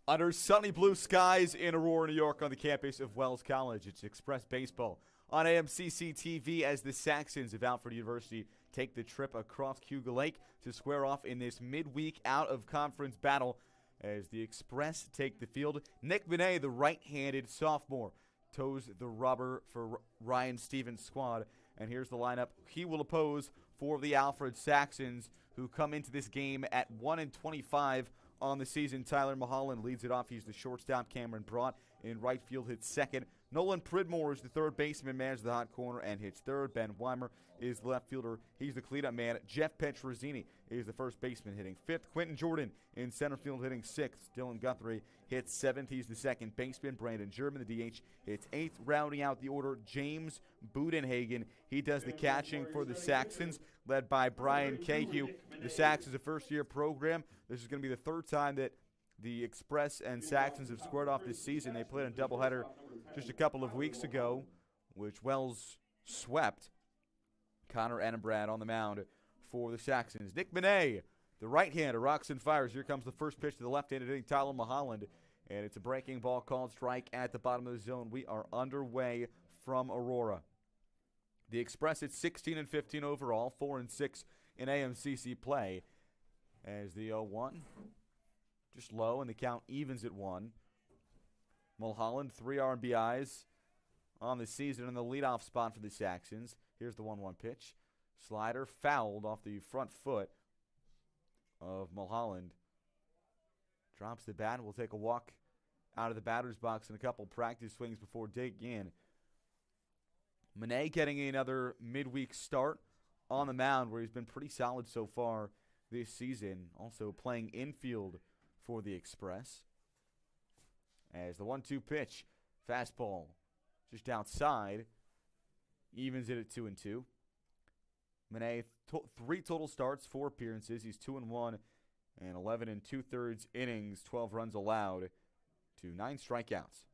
Under sunny blue skies in Aurora, New York, on the campus of Wells College, it's Express Baseball on AMCC TV as the Saxons of Alfred University take the trip across Cayuga Lake to square off in this midweek out-of-conference battle as the Express take the field. Nick Benet, the right-handed sophomore, toes the rubber for Ryan Stevens' squad. And here's the lineup he will oppose for the Alfred Saxons, who come into this game at 1-25 on the season. Tyler Mulholland leads it off. He's the shortstop. Cameron Brought in right field hits second. Nolan Pridmore is the third baseman, manages the hot corner and hits third. Ben Weimer is the left fielder. He's the cleanup man. Jeff Petrozzini is the first baseman, hitting fifth. Quentin Jordan in center field, hitting sixth. Dylan Guthrie hits seventh. He's the second baseman. Brandon German, the DH, hits eighth. Rounding out the order, James Budenhagen. He does the catching for the Saxons, led by Brian Cahew. The Saxons, a first-year program. This is going to be the third time that the Express and Saxons have squared off this season. They played a doubleheader just a couple of weeks ago, which Wells swept. Connor Annenbrad on the mound for the Saxons. Nick Benet, the right-hander, rocks and fires. Here comes the first pitch to the left-handed hitting Tyler Mulholland, and it's a breaking ball called strike at the bottom of the zone. We are underway from Aurora. The Express at 16-15 overall, 4-6 in AMCC play, as the 0-1 just low, and the count evens at 1. Mulholland, 3 RBIs on the season in the leadoff spot for the Saxons. Here's the 1-1 pitch. Slider fouled off the front foot of Mulholland. Drops the bat. Will take a walk out of the batter's box and a couple practice swings before digging in. Benet getting another midweek start on the mound, where he's been pretty solid so far this season. Also playing infield for the Express. As the 1-2 pitch, fastball just outside, evens it at 2-2. Benet, 3 total starts, 4 appearances. He's 2-1 and 11 2/3 innings, 12 runs allowed to 9 strikeouts.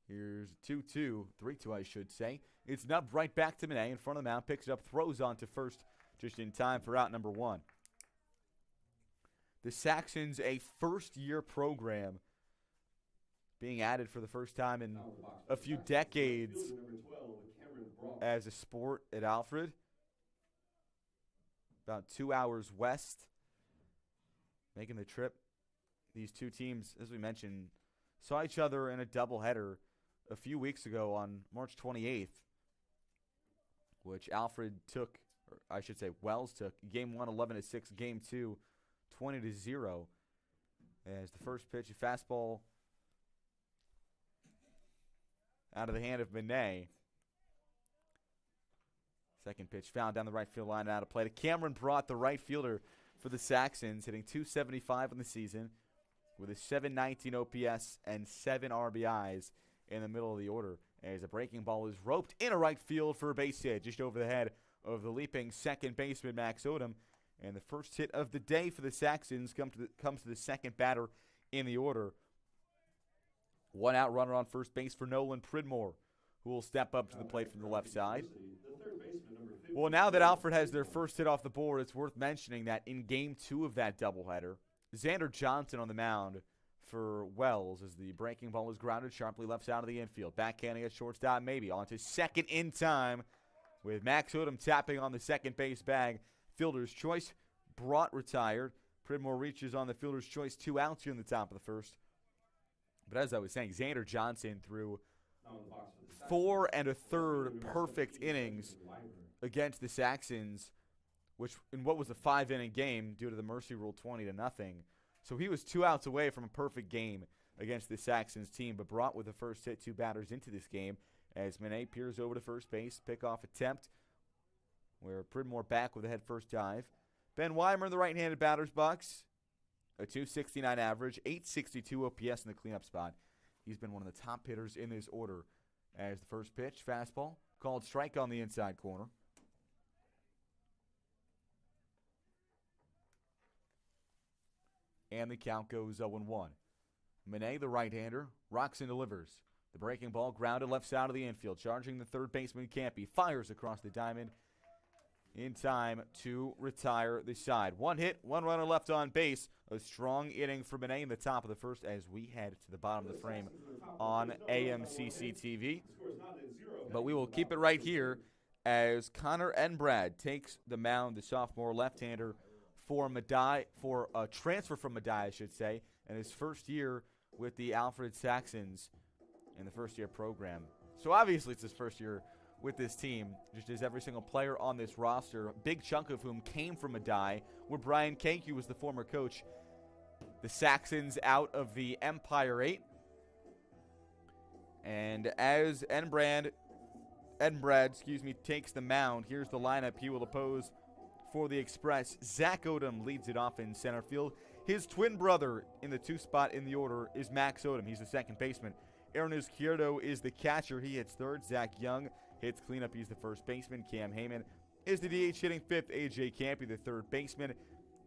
Here's 2-2, 3-2 I should say. It's nubbed right back to Benet in front of the mound, picks it up, throws on to first just in time for out number 1. The Saxons, a first-year program, being added for the first time in a few decades as a sport at Alfred. About 2 hours west, making the trip. These two teams, as we mentioned, saw each other in a doubleheader a few weeks ago on March 28th, which Alfred took, or I should say Wells took. Game 1, 11-6. Game 2, 20-0. As the first pitch, a fastball out of the hand of Benet. Second pitch found down the right field line, out of play to Cameron Brought, the right fielder for the Saxons, hitting .275 in the season with a .719 OPS and 7 RBIs in the middle of the order. As a breaking ball is roped in a right field for a base hit just over the head of the leaping second baseman Max Odom. And the first hit of the day for the Saxons comes to the second batter in the order. 1 out runner on first base for Nolan Pridmore, who will step up to the plate from the left side. Well, now that Alfred has their first hit off the board, it's worth mentioning that in Game 2 of that doubleheader, Xander Johnson on the mound for Wells as the breaking ball is grounded sharply left side of the infield. Backhanding at shortstop, maybe on to second in time with Max Odom tapping on the second base bag. Fielder's choice, Brought retired. Pridmore reaches on the fielder's choice, 2 outs here in the top of the first. But as I was saying, Xander Johnson threw 4 1/3 perfect innings against the Saxons, which in what was a 5-inning game due to the mercy rule, 20-0. So he was 2 outs away from a perfect game against the Saxons team, but Brought with the first hit, 2 batters into this game as Benet peers over to first base, pickoff attempt where Pridmore back with a head-first dive. Ben Weimer in the right-handed batter's box, a .269 average, .862 OPS in the cleanup spot. He's been one of the top hitters in this order. As the first pitch, fastball, called strike on the inside corner. And the count goes 0-1. Benet, the right-hander, rocks and delivers. The breaking ball grounded left side of the infield, charging the third baseman Campy, fires across the diamond in time to retire the side. One hit, one runner left on base. A strong inning for Benet in the top of the first as we head to the bottom of the frame on AMCC TV. But we will keep it right here as Connor Enbrad takes the mound, the sophomore left-hander for a transfer from Medaille, I should say, and his first year with the Alfred Saxons in the first-year program. So obviously it's his first year with this team, just as every single player on this roster, a big chunk of whom came from Medaille, where Brian Kanku was the former coach. The Saxons out of the Empire 8. And as Enbrad takes the mound, here's the lineup he will oppose for the Express. Zach Odom leads it off in center field. His twin brother in the 2 spot in the order is Max Odom. He's the second baseman. Aaron Izquierdo is the catcher. He hits third. Zach Young hits cleanup. He's the first baseman. Cam Heyman is the DH hitting fifth. AJ Campy, the third baseman,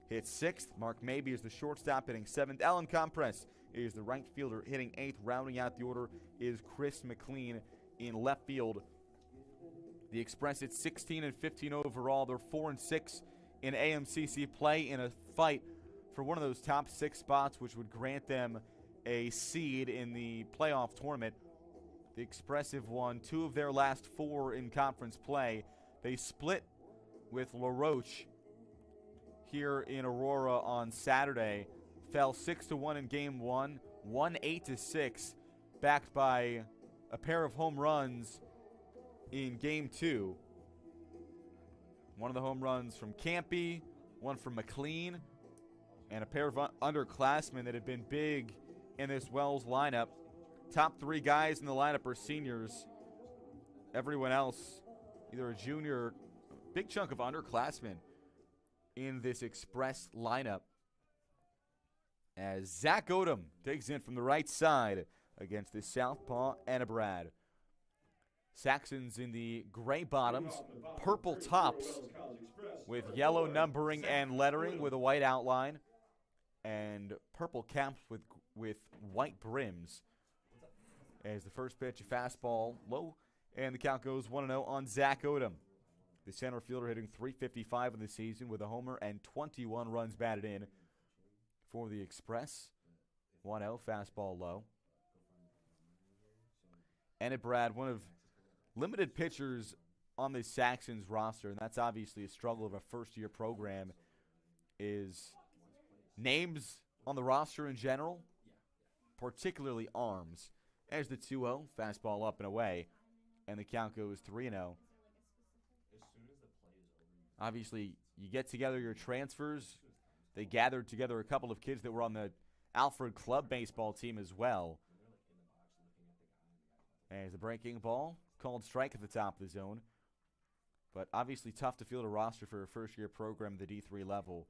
hits sixth. Mark Mabey is the shortstop hitting seventh. Alan Compress is the right fielder hitting eighth. Rounding out the order is Chris McLean in left field. The Express at 16-15 overall. They're 4-6 in AMCC play in a fight for one of those top 6 spots, which would grant them a seed in the playoff tournament. The Express have won 2 of their last 4 in conference play. They split with La Roche here in Aurora on Saturday. Fell 6-1 in game 1, won 8-6, backed by a pair of home runs in game 2. One of the home runs from Campy, one from McLean, and a pair of underclassmen that have been big in this Wells lineup. Top 3 guys in the lineup are seniors. Everyone else, either a junior or a big chunk of underclassmen in this Express lineup. As Zach Odom takes in from the right side against the southpaw Enbrad. Saxons in the gray bottoms, purple tops with yellow numbering and lettering with a white outline, and purple caps with white brims. As the first pitch, a fastball low, and the count goes 1-0 on Zach Odom. The center fielder hitting .355 in the season with a homer and 21 runs batted in for the Express. 1-0, fastball low. Enbrad, one of limited pitchers on the Saxons roster, and that's obviously a struggle of a first-year program, is names on the roster in general, particularly arms. There's the 2-0, fastball up and away, and the count goes 3-0. Obviously, you get together your transfers. They gathered together a couple of kids that were on the Alfred Club baseball team as well. As the breaking ball, called strike at the top of the zone. But obviously tough to field a roster for a first-year program at the D3 level.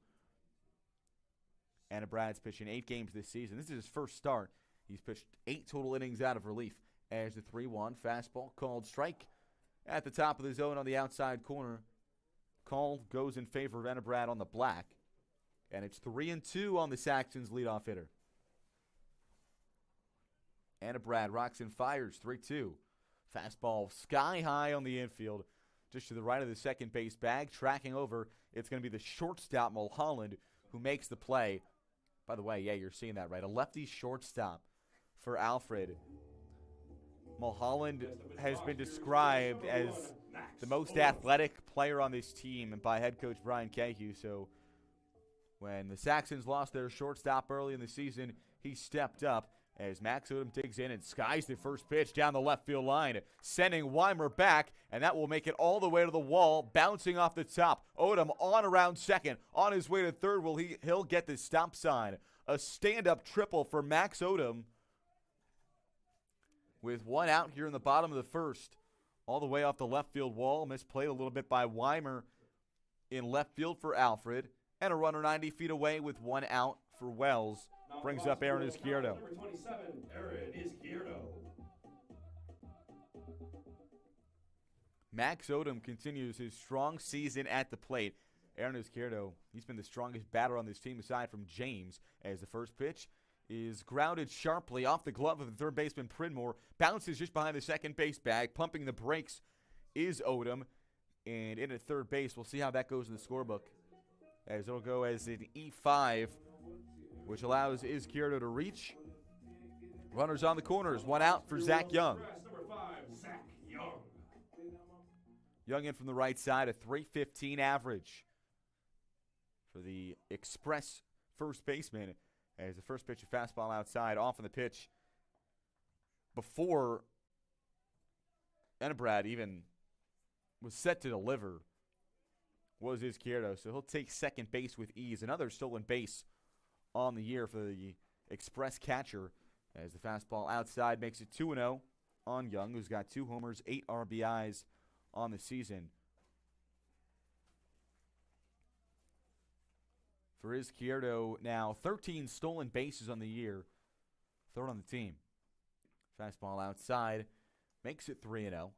Brad's pitching 8 games this season. This is his first start. He's pitched 8 total innings out of relief. As the 3-1 fastball, called strike at the top of the zone on the outside corner. Call goes in favor of Brad on the black. And it's 3-2 on the Saxons leadoff hitter. Brad rocks and fires, 3-2. Fastball sky high on the infield, just to the right of the second base bag. Tracking over, it's going to be the shortstop, Mulholland, who makes the play. By the way, yeah, you're seeing that right. A lefty shortstop for Alfred. Mulholland has been described as the most athletic player on this team by head coach Brian Cahew. So when the Saxons lost their shortstop early in the season, he stepped up as Max Odom digs in and skies the first pitch down the left field line, sending Weimer back, and that will make it all the way to the wall, bouncing off the top. Odom on around second, on his way to third. He'll get the stop sign. A stand-up triple for Max Odom with 1 out here in the bottom of the first, all the way off the left field wall. Misplayed a little bit by Weimer in left field for Alfred, and a runner 90 feet away with 1 out for Wells. Brings up Aaron Izquierdo. Number 27, Aaron Izquierdo. Max Odom continues his strong season at the plate. Aaron Izquierdo, he's been the strongest batter on this team aside from James, as the first pitch is grounded sharply off the glove of the third baseman Pridmore. Bounces just behind the second base bag. Pumping the brakes is Odom. And in at third base, we'll see how that goes in the scorebook. As it'll go as an E5, which allows Izquierdo to reach. Runners on the corners. One out for Zach Young. Number 5, Zach Young. Young in from the right side, a .315 average for the Express first baseman. As the first pitch, a fastball outside, off on the pitch. Before Enebrad even was set to deliver was Izquierdo. So he'll take second base with ease. Another stolen base on the year for the Express catcher. As the fastball outside makes it 2-0 on Young, who's got 2 homers, 8 RBIs on the season. For Izquierdo now, 13 stolen bases on the year, third on the team. Fastball outside makes it 3-0.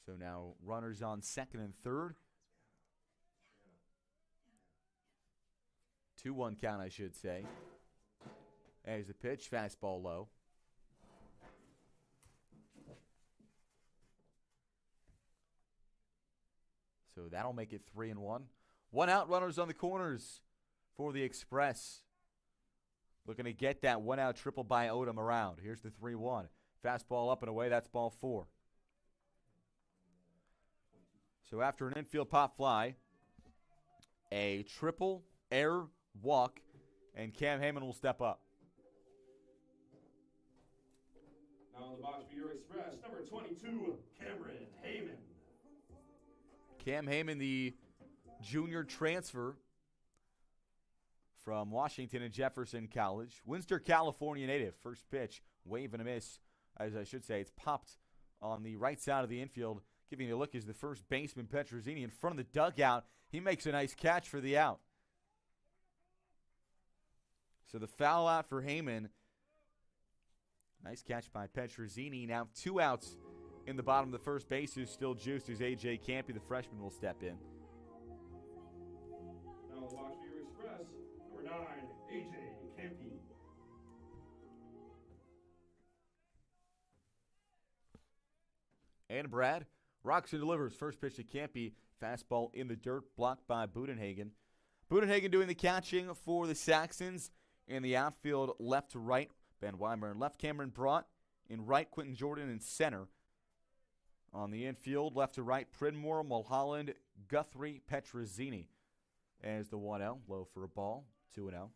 So now runners on second and third. 2-1 count, I should say. There's the pitch, fastball low. So that'll make it 3-1. One out, runners on the corners for the Express. Looking to get that one out triple by Odom around. Here's the 3-1. Fastball up and away, that's ball 4. So after an infield pop fly, a triple, error, walk, and Cam Heyman will step up. Now in the box for your Express, number 22, Cameron Heyman. Cam Heyman, the junior transfer from Washington and Jefferson College. Windsor, California native. First pitch, wave and a miss. As I should say, it's popped on the right side of the infield. Giving you a look is the first baseman, Petrosini, in front of the dugout. He makes a nice catch for the out. So the foul out for Heyman. Nice catch by Petrosini. Now 2 outs in the bottom of the first base. Who's still juiced is A.J. Campy. The freshman will step in. Now in the box for your Express, number 9, A.J. Campy. And Brad rocks and delivers. First pitch to Campy. Fastball in the dirt, blocked by Budenhagen. Budenhagen doing the catching for the Saxons. In the outfield, left to right, Ben Weimer. And left, Cameron Brought. In right, Quentin Jordan in center. On the infield, left to right, Pridmore, Mulholland, Guthrie, Petrosini. As the 1-0, low for a ball, 2-0.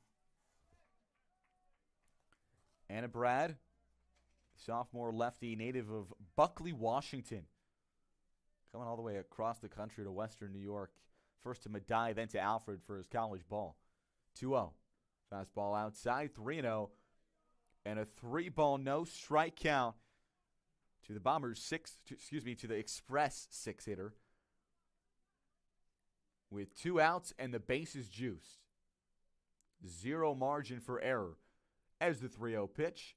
Anna Brad, sophomore lefty, native of Buckley, Washington. Coming all the way across the country to Western New York. First to Madai, then to Alfred for his college ball. 2-0. Fastball outside, 3-0. And a 3-ball no strike count to the Bombers to the Express 6-hitter. With 2 outs and the bases juiced. 0 margin for error. As the 3-0 pitch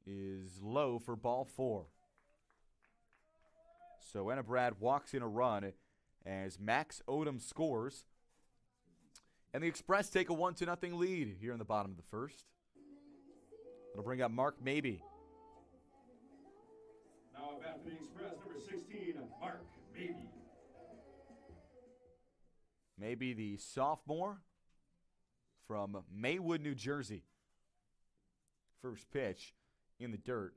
is low for ball 4. So Enebrad walks in a run as Max Odom scores. And the Express take a 1-0 lead here in the bottom of the first. It'll bring up Mark Mabey. Now at bat for the Express, number 16, Mark Mabey. Mabey, the sophomore from Maywood, New Jersey. First pitch in the dirt,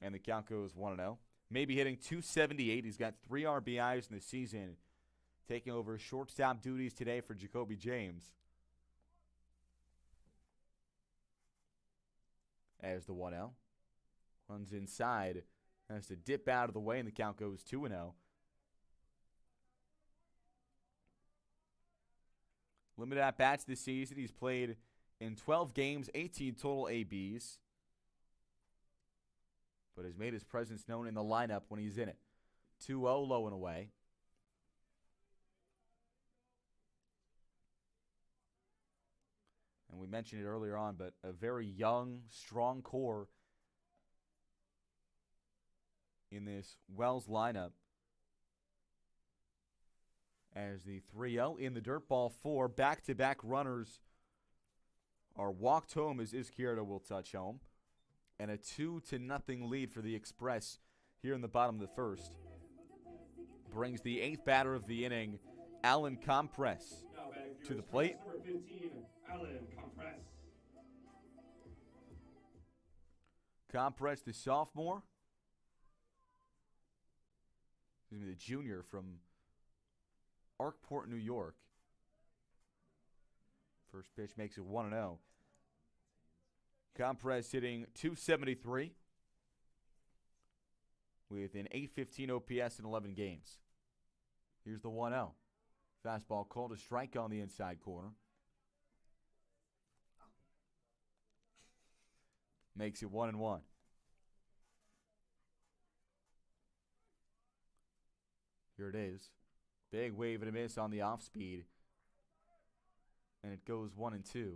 and the count goes 1-0. Maybe hitting .278. He's got 3 RBIs in the season, taking over shortstop duties today for Jacoby James. As the 1-0. Runs inside. Has to dip out of the way, and the count goes 2-0. Limited at-bats this season. He's played in 12 games, 18 total ABs. But has made his presence known in the lineup when he's in it. 2-0, low and away. And we mentioned it earlier on, but a very young, strong core in this Wells lineup. As the 3-0 in the dirt, ball 4, back-to-back runners are walked home as Izquierdo will touch home. And a 2-0 lead for the Express here in the bottom of the first. Brings the 8th batter of the inning, Alan Compress, to the plate. Number 15, Alan Compress. Compress, the sophomore. Excuse me, the junior from Arkport, New York. First pitch makes it 1-0. Compress hitting .273 with an .815 OPS in 11 games. Here's the 1-0. Fastball called a strike on the inside corner. Makes it 1-1. Here it is. Big wave and a miss on the off speed. And it goes 1-2.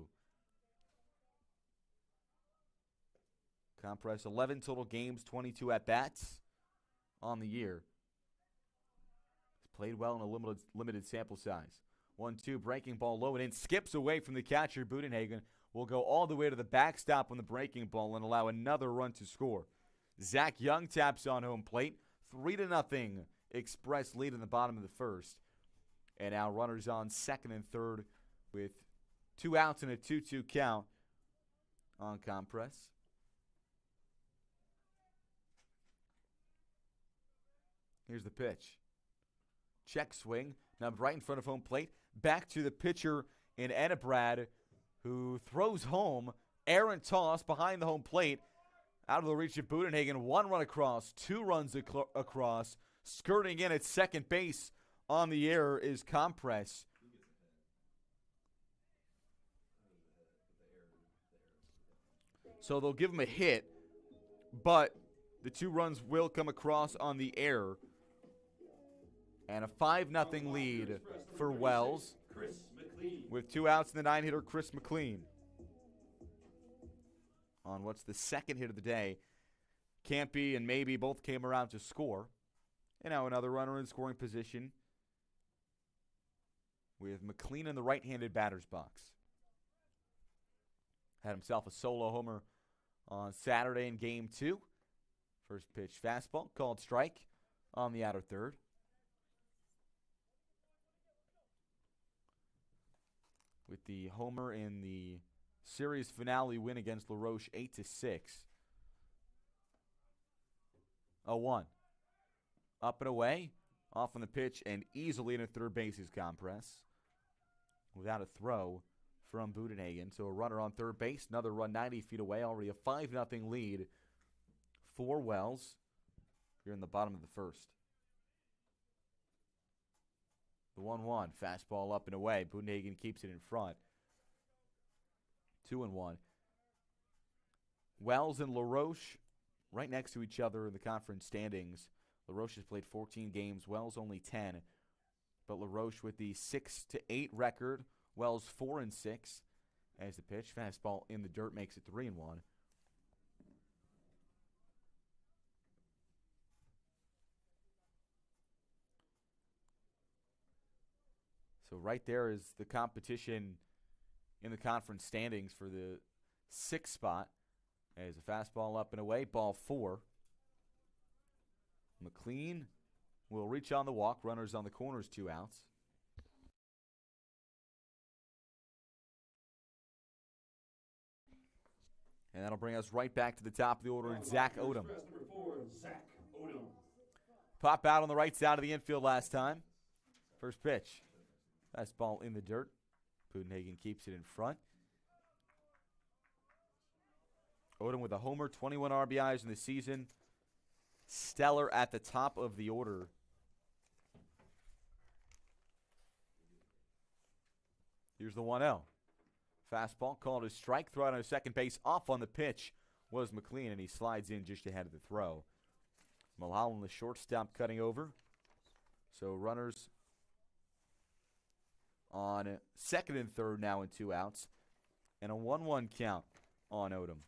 Compress 11 total games, 22 at-bats on the year. He's played well in a limited sample size. 1-2, breaking ball low and in. Skips away from the catcher. Budenhagen will go all the way to the backstop on the breaking ball and allow another run to score. Zach Young taps on home plate. 3-0 Express lead in the bottom of the first. And now runners on second and third with 2 outs and a 2-2 count on Compress. Here's the pitch. Check swing. Now right in front of home plate. Back to the pitcher in Ennebrad, who throws home. Errant toss behind the home plate. Out of the reach of Budenhagen. 1 run across. 2 runs across. Skirting in at second base on the air is Compress. So they'll give him a hit, but the 2 runs will come across on the air. And a 5-0 lead for Wells with 2 outs and the 9-hitter Chris McLean. On what's the second hit of the day, Campy and Maybe both came around to score. And now another runner in scoring position with McLean in the right-handed batter's box. Had himself a solo homer on Saturday in Game 2. First pitch fastball, called strike on the outer third. With the homer in the series finale win against LaRoche 8-6. 0-1. Up and away, off on the pitch, and easily into third base is Compress. Without a throw from Budenhagen. So a runner on third base, another run 90 feet away. Already a 5-0 lead for Wells here in the bottom of the first. The 1-1, fastball up and away. Budenhagen keeps it in front. 2-1. Wells and LaRoche right next to each other in the conference standings. LaRoche has played 14 games, Wells only 10. But LaRoche with the 6-8 record, Wells 4-6 as the pitch. Fastball in the dirt makes it 3-1. So right there is the competition in the conference standings for the 6th spot. As a fastball up and away, ball 4. McLean will reach on the walk. Runners on the corners, 2 outs. And that'll bring us right back to the top of the order. Zach Odom. Number 4, Zach Odom. Pop out on the right side of the infield last time. First pitch. Fastball in the dirt. Budenhagen keeps it in front. Odom with a homer, 21 RBIs in the season. Stellar at the top of the order. Here's the 1-0. Fastball called a strike. Throw out on second base. Off on the pitch was McLean, and he slides in just ahead of the throw. Mulholland, the shortstop, cutting over. So runners on second and third now in 2 outs. And a 1-1 count on Odom.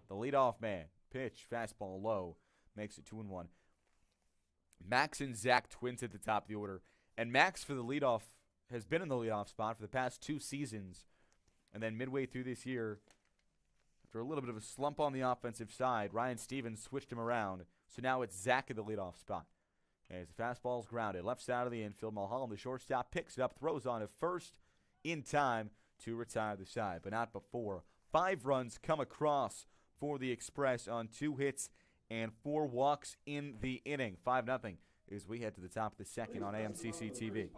The leadoff man. Pitch, fastball low. Makes it 2-1. Max and Zach twins at the top of the order. And Max for the leadoff has been in the leadoff spot for the past 2 seasons. And then midway through this year, After a little bit of a slump on the offensive side, Ryan Stevens switched him around. So now it's Zach in the leadoff spot. As the fastball is grounded, left side of the infield, Mulholland, the shortstop, picks it up, throws on to first in time to retire the side, but not before. 5 runs come across for the Express on 2 hits and 4 walks in the inning. 5-0 as we head to the top of the second on AMCC TV.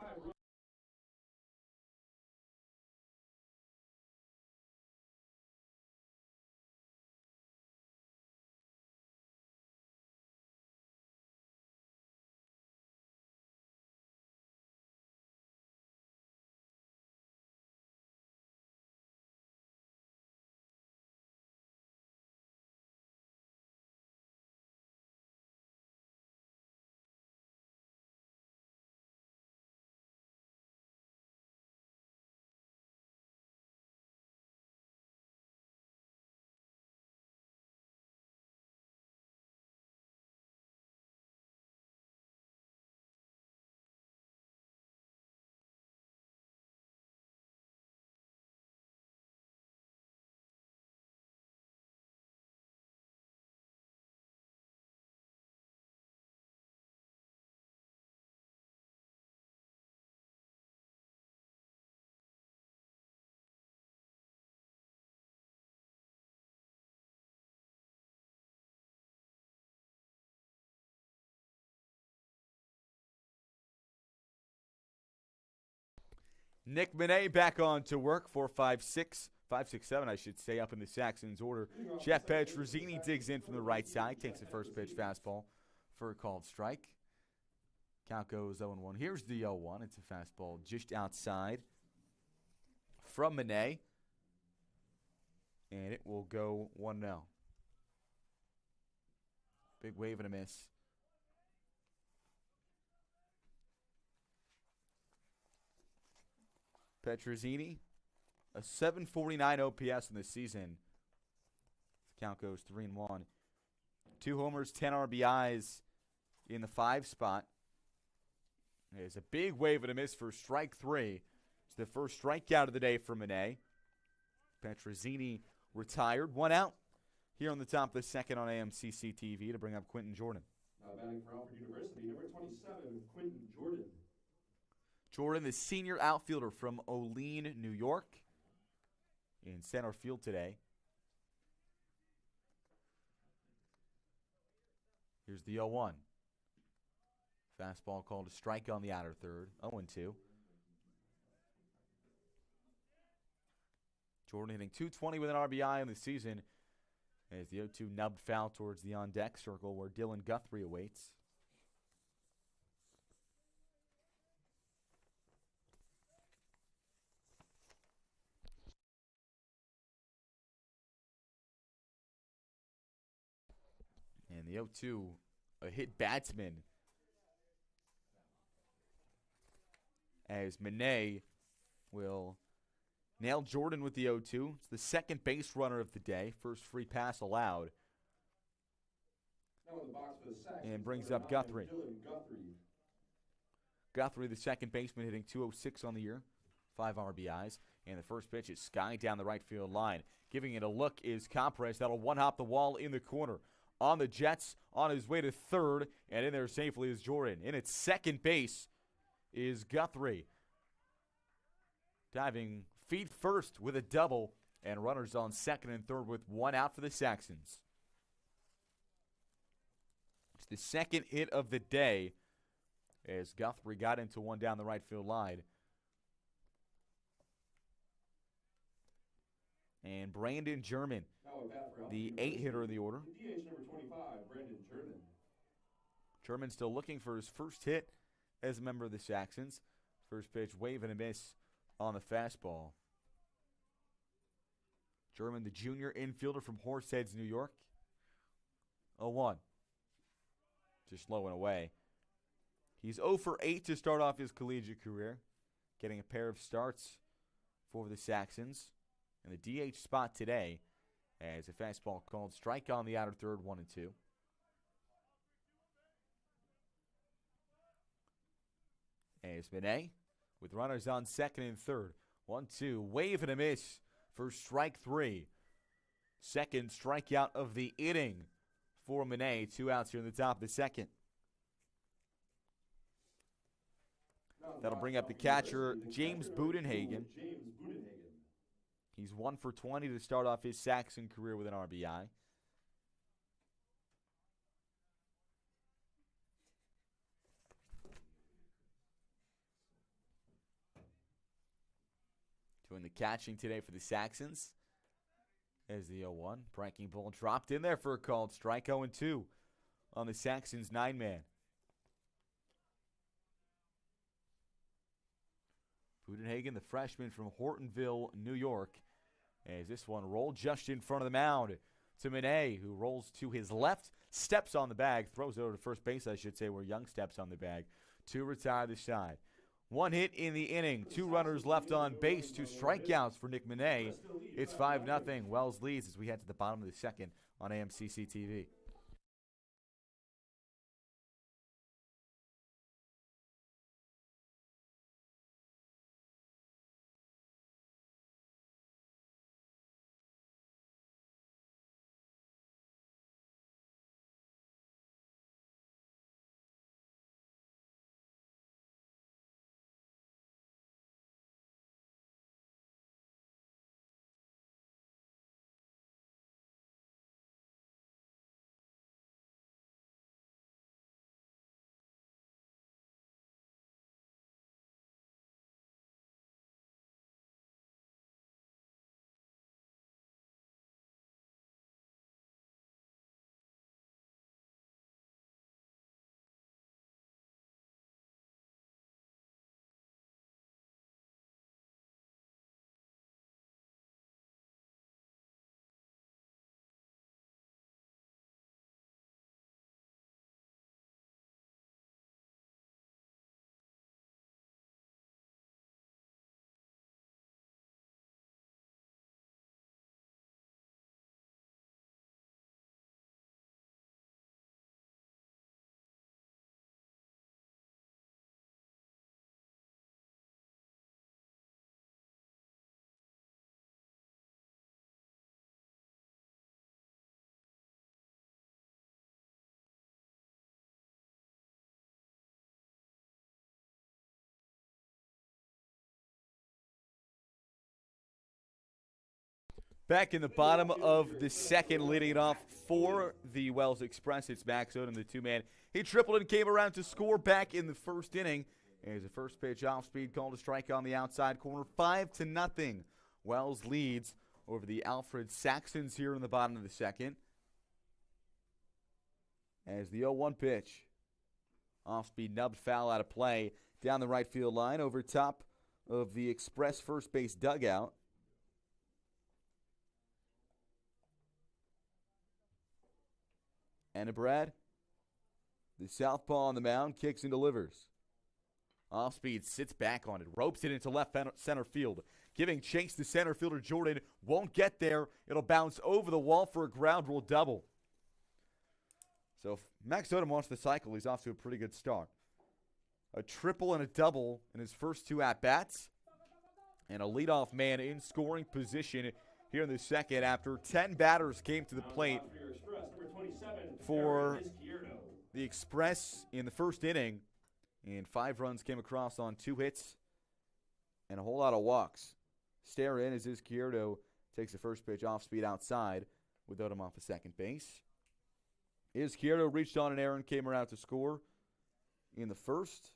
Nick Monet back on to work for 5-6, 5-6-7, I should say, up in the Saxons order. Jeff Petrozzini digs in from the right side, takes the first pitch fastball for a called strike. Count goes 0-1. Here's the 0-1. It's a fastball just outside from Monet, and it will go 1-0. Big wave and a miss. Petrozzini, a 749 OPS in the season. The count goes 3-1. 2 homers, 10 RBIs in the 5 spot. There's a big wave and a miss for strike 3. It's the first strikeout of the day for Monet. Petrozzini retired. 1 out here on the top of the second on AMCC TV to bring up Quentin Jordan. Now batting for Alfred University, number 27, Quentin Jordan. Jordan, the senior outfielder from Olean, New York, in center field today. Here's the 0-1. Fastball called a strike on the outer third. 0-2. Jordan hitting .220 with an RBI in the season as the 0-2 nubbed foul towards the on-deck circle where Dylan Guthrie awaits. And the 0-2, a hit batsman as Monet will nail Jordan with the 0-2. It's the second base runner of the day. First free pass allowed. Now in the box for the Saxons, And brings number up 9, Guthrie. Dylan Guthrie. Guthrie, the second baseman, hitting .206 on the year. 5 RBIs. And the first pitch is skied down the right field line. Giving it a look is Compress. That'll one-hop the wall in the corner. On the Jets, on his way to third, and in there safely is Jordan. In its second base is Guthrie. Diving feet first with a double, and runners on second and third with 1 out for the Saxons. It's the second hit of the day as Guthrie got into one down the right field line. And Brandon German, Now at bat for Alfred the 8 University, hitter in the order. the DH number 25, Brandon German. German still looking for his first hit as a member of the Saxons. First pitch, wave and a miss on the fastball. German, the junior infielder from Horseheads, New York. 0-1. Just low and away. He's 0 for 8 to start off his collegiate career, getting a pair of starts for the Saxons. In the DH spot today, as a fastball called strike on the outer third, 1-2. As Monet with runners on second and third. 1-2. Wave and a miss for strike 3. Second strikeout of the inning for Monet. 2 outs here in the top of the second. That'll bring up the catcher, James Budenhagen. He's 1 for 20 to start off his Saxon career with an RBI. Doing the catching today for the Saxons. There's the 0-1. Breaking ball dropped in there for a called strike. 0-2 on the Saxons 9-man. Budenhagen, the freshman from Hortonville, New York. As this one rolled just in front of the mound to Monet, who rolls to his left, steps on the bag, throws it over to first base, I should say, where Young steps on the bag to retire the side. 1 hit in the inning, 2 runners left on base, 2 strikeouts for Nick Monet. It's 5-0. Wells leads as we head to the bottom of the second on AMCC TV. Back in the bottom of the second, leading it off for the Wells Express, it's Max Odom, the 2-man. He tripled and came around to score back in the first inning. Here's a first pitch off speed, called a strike on the outside corner, 5-0. Wells leads over the Alfred Saxons here in the bottom of the second. As the 0-1 pitch, off speed, nubbed foul out of play down the right field line over top of the Express first base dugout. And Brad, the southpaw on the mound, kicks and delivers. Off speed, sits back on it, ropes it into left center field. Giving chase to center fielder Jordan, won't get there. It'll bounce over the wall for a ground rule double. So if Max Odom wants the cycle, he's off to a pretty good start. A triple and a double in his first 2 at-bats. And a leadoff man in scoring position here in the second after 10 batters came to the plate for the Express in the first inning. And 5 runs came across on 2 hits and a whole lot of walks. Stare in as Izquierdo takes the first pitch off speed outside with Odom off of second base. Izquierdo reached on an error and came around to score in the first.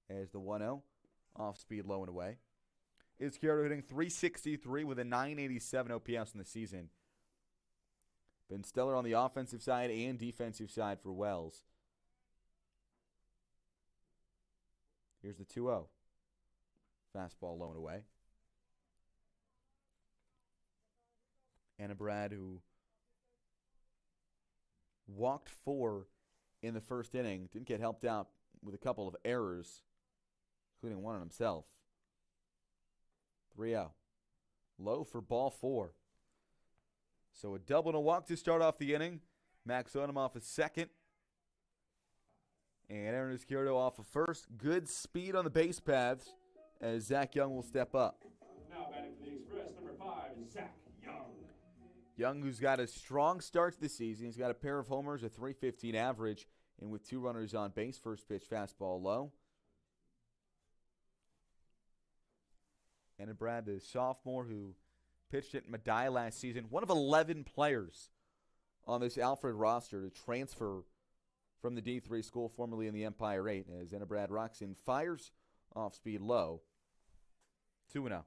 As the 1-0 off speed low and away. Izquierdo hitting .363 with a .987 OPS in the season. Been stellar on the offensive side and defensive side for Wells. Here's the 2-0. Fastball low and away. And Brad, who walked 4 in the first inning, didn't get helped out with a couple of errors, including one on himself. 3-0. Low for ball 4. So a double and a walk to start off the inning. Max Odom off a second. And Aaron Izquierdo off a first. Good speed on the base paths as Zach Young will step up. Zach Young. Young, who's got a strong start to the season. He's got a pair of homers, a .315 average, and with 2 runners on base. First pitch, fastball low. And Brad, the sophomore who pitched at Medaille last season, one of 11 players on this Alfred roster to transfer from the D3 school, formerly in the Empire 8, as Brad rocks in, fires off speed low. 2-0.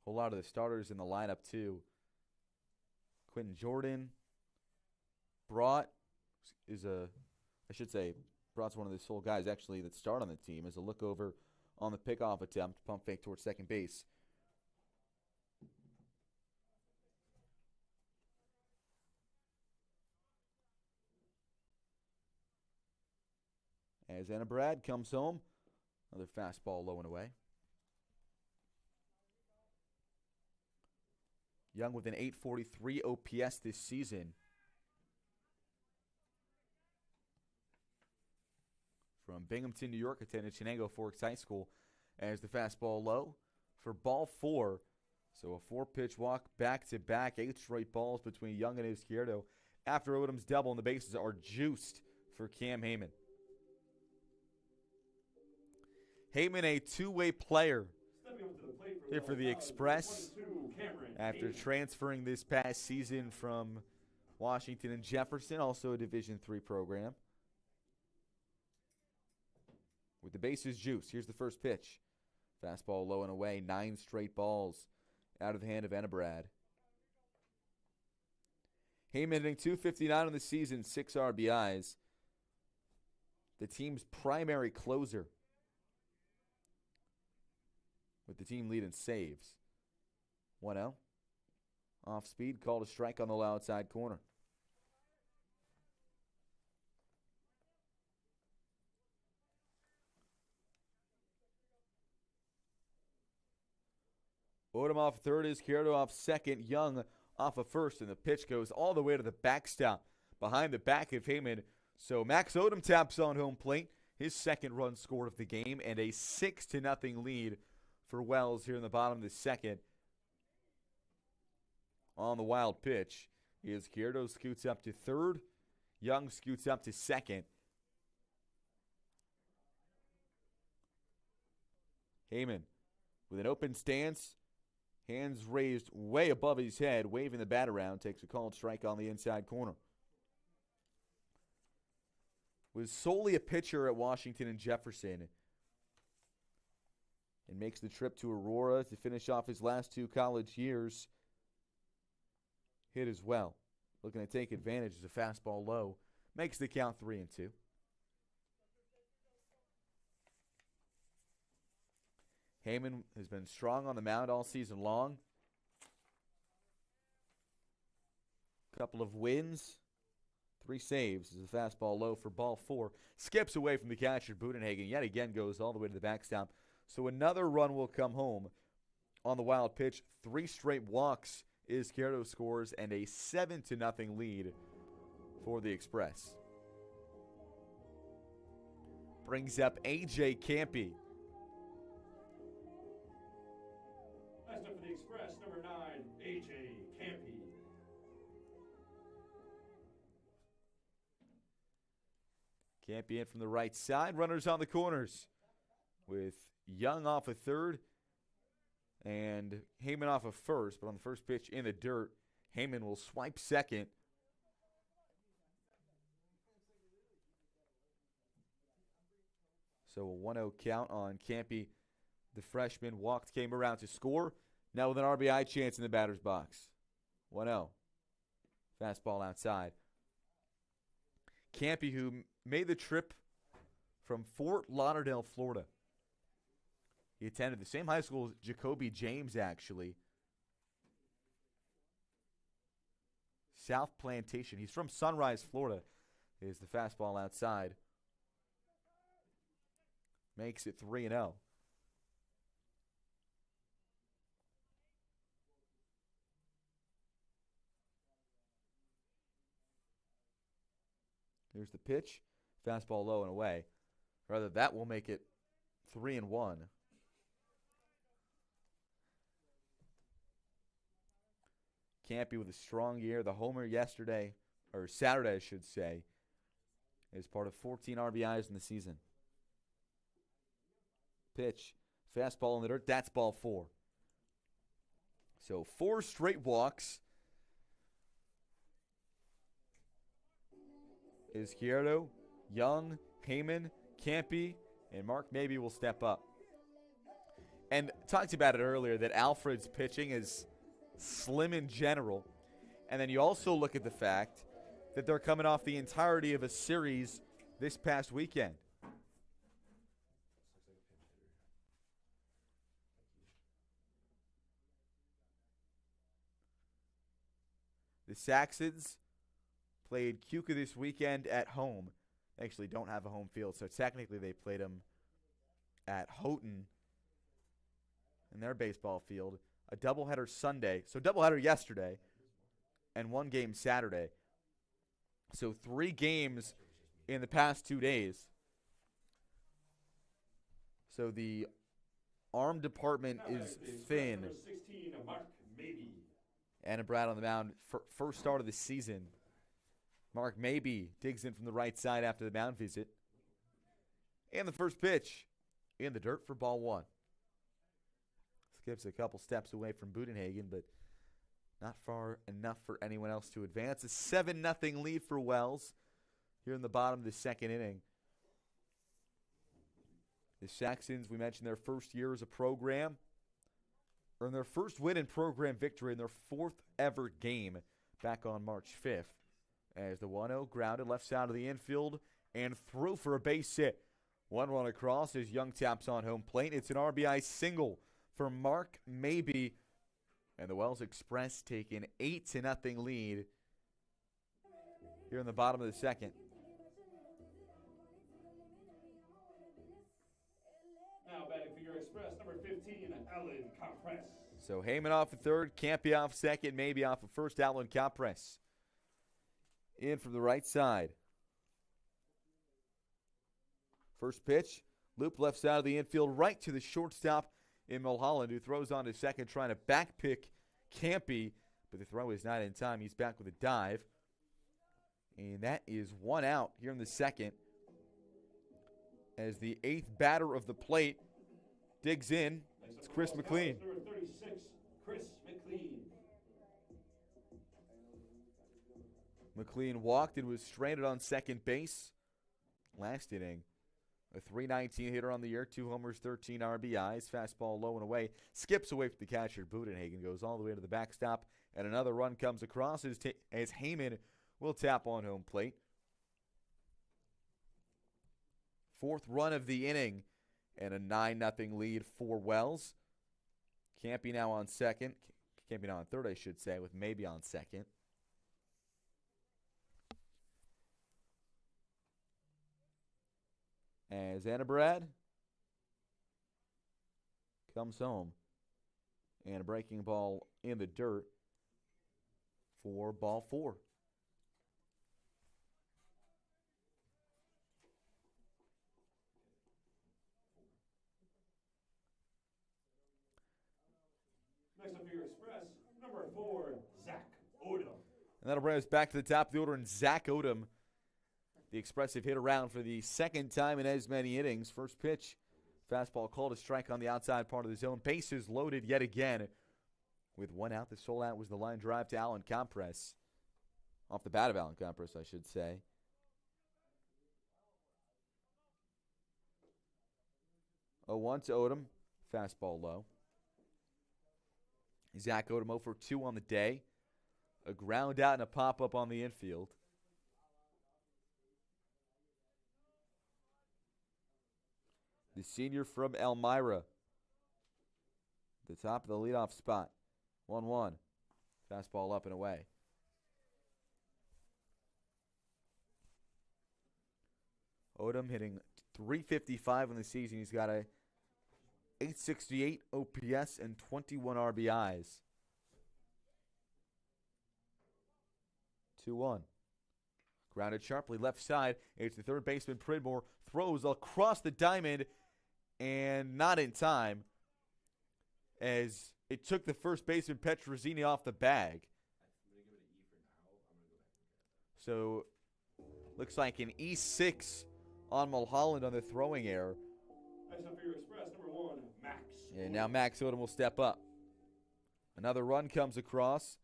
Whole lot of the starters in the lineup, too. Quentin Jordan. Brought's one of the sole guys, actually, that start on the team, as a look over on the pickoff attempt, pump fake towards second base. As Brad comes home, another fastball low and away. Young with an .843 OPS this season. From Binghamton, New York, attended Chenango Forks High School, as the fastball low for ball 4. So a 4-pitch walk back-to-back, 8 straight balls between Young and Izquierdo. After Odom's double, and the bases are juiced for Cam Heyman. Heyman, a two-way player here for the Express after transferring this past season from Washington and Jefferson, also a Division III program. With the bases juiced, here's the first pitch. Fastball low and away, 9 straight balls out of the hand of Enebrad. Heyman hitting .259 on the season, 6 RBIs. The team's primary closer, with the team lead in saves. 1-0. Off speed, called a strike on the low outside corner. Odom off third, Izquierdo off second, Young off of first, and the pitch goes all the way to the backstop behind the back of Heyman. So Max Odom taps on home plate, his second run scored of the game, and a 6-0 lead for Wells here in the bottom of the second. On the wild pitch, Izquierdo scoots up to third, Young scoots up to second. Heyman with an open stance, hands raised way above his head, waving the bat around, takes a called strike on the inside corner. Was solely a pitcher at Washington and Jefferson, and makes the trip to Aurora to finish off his last 2 college years. Hit as well. Looking to take advantage as a fastball low. Makes the count 3-2. Heyman has been strong on the mound all season long. Couple of wins, 3 saves as a fastball low for ball 4. Skips away from the catcher, Budenhagen. Yet again goes all the way to the backstop. So another run will come home on the wild pitch. 3 straight walks. Izquierdo scores, and a 7-0 lead for the Express. Brings up A.J. Campy. Last up for the Express, number 9, A.J. Campy. Campy in from the right side. Runners on the corners with Young off of third and Heyman off of first. But on the first pitch in the dirt, Heyman will swipe second. So a 1-0 count on Campy. The freshman walked, came around to score. Now with an RBI chance in the batter's box. 1-0. Fastball outside. Campy, who made the trip from Fort Lauderdale, Florida. He attended the same high school as Jacoby James, actually. South Plantation. He's from Sunrise, Florida. Is the fastball outside. Makes it 3-0. Here's the pitch. Fastball low and away. Rather, that will make it 3-1. Campy with a strong year. The homer yesterday, or Saturday, I should say, is part of 14 RBIs in the season. Pitch. Fastball in the dirt. That's ball 4. So 4 straight walks. Izquierdo, Young, Heyman, Campy, and Mark maybe will step up. And talked about it earlier that Alfred's pitching is slim in general. And then you also look at the fact that they're coming off the entirety of a series this past weekend. The Saxons played Cuca this weekend at home. They actually don't have a home field, so technically they played them at Houghton in their baseball field. A doubleheader Sunday, so doubleheader yesterday, and 1 game Saturday. So 3 games in the past 2 days. So the arm department is thin. Number 16, Mark Maybe. Anna Brad on the mound, first start of the season. Mark Maybe digs in from the right side after the mound visit. And the first pitch in the dirt for ball 1. Skips a couple steps away from Budenhagen, but not far enough for anyone else to advance. A 7-0 lead for Wells here in the bottom of the second inning. The Saxons, we mentioned their first year as a program, earned their first win in program victory in their 4th ever game back on March 5th. As the 1-0 grounded left side of the infield and through for a base hit. 1 run across as Young taps on home plate. It's an RBI single for Mark Maybe. And the Wells Express take an 8-0 lead here in the bottom of the second. Now batting for your Express, number 15, Allen Compress. So Heyman off at third, Campy off second, Maybe off at first, Allen Compress in from the right side. First pitch, loop left side of the infield, right to the shortstop in Mulholland, who throws on to second, trying to back pick Campy, but the throw is not in time. He's back with a dive. And that is 1 out here in the second, as the 8th batter of the plate digs in. It's Chris McLean. Number 36, Chris McLean. McLean walked and was stranded on second base last inning. A .319 hitter on the year, 2 homers, 13 RBIs. Fastball low and away. Skips away from the catcher. Budenhagen goes all the way to the backstop. And another run comes across as Heyman will tap on home plate. 4th run of the inning and a 9-0 lead for Wells. Campy now on second. Campy now on third, I should say, with Maybe on second. As Anabrad comes home. And a breaking ball in the dirt for ball 4. Next up for your Express, number 4, Zach Odom. And that'll bring us back to the top of the order, and Zach Odom, the expressive hit around for the second time in as many innings. First pitch, fastball called a strike on the outside part of the zone. Bases loaded yet again. With 1 out, the sole out was the line drive to Allen Compress. Off the bat of Allen Compress, I should say. Oh, 1 to Odom. Fastball low. Zach Odom 0 for 2 on the day. A ground out and a pop-up on the infield. The senior from Elmira. The top of the leadoff spot. 1-1. Fastball up and away. Odom hitting .355 in the season. He's got a .868 OPS and 21 RBIs. 2-1. Grounded sharply left side. It's the third baseman Pridmore. Throws across the diamond and not in time, as it took the first baseman Petrozzini off the bag. So looks like an E6 on Mulholland on the throwing error. Next up for your express, number 1, Max. And now Max Odom will step up. Another run comes across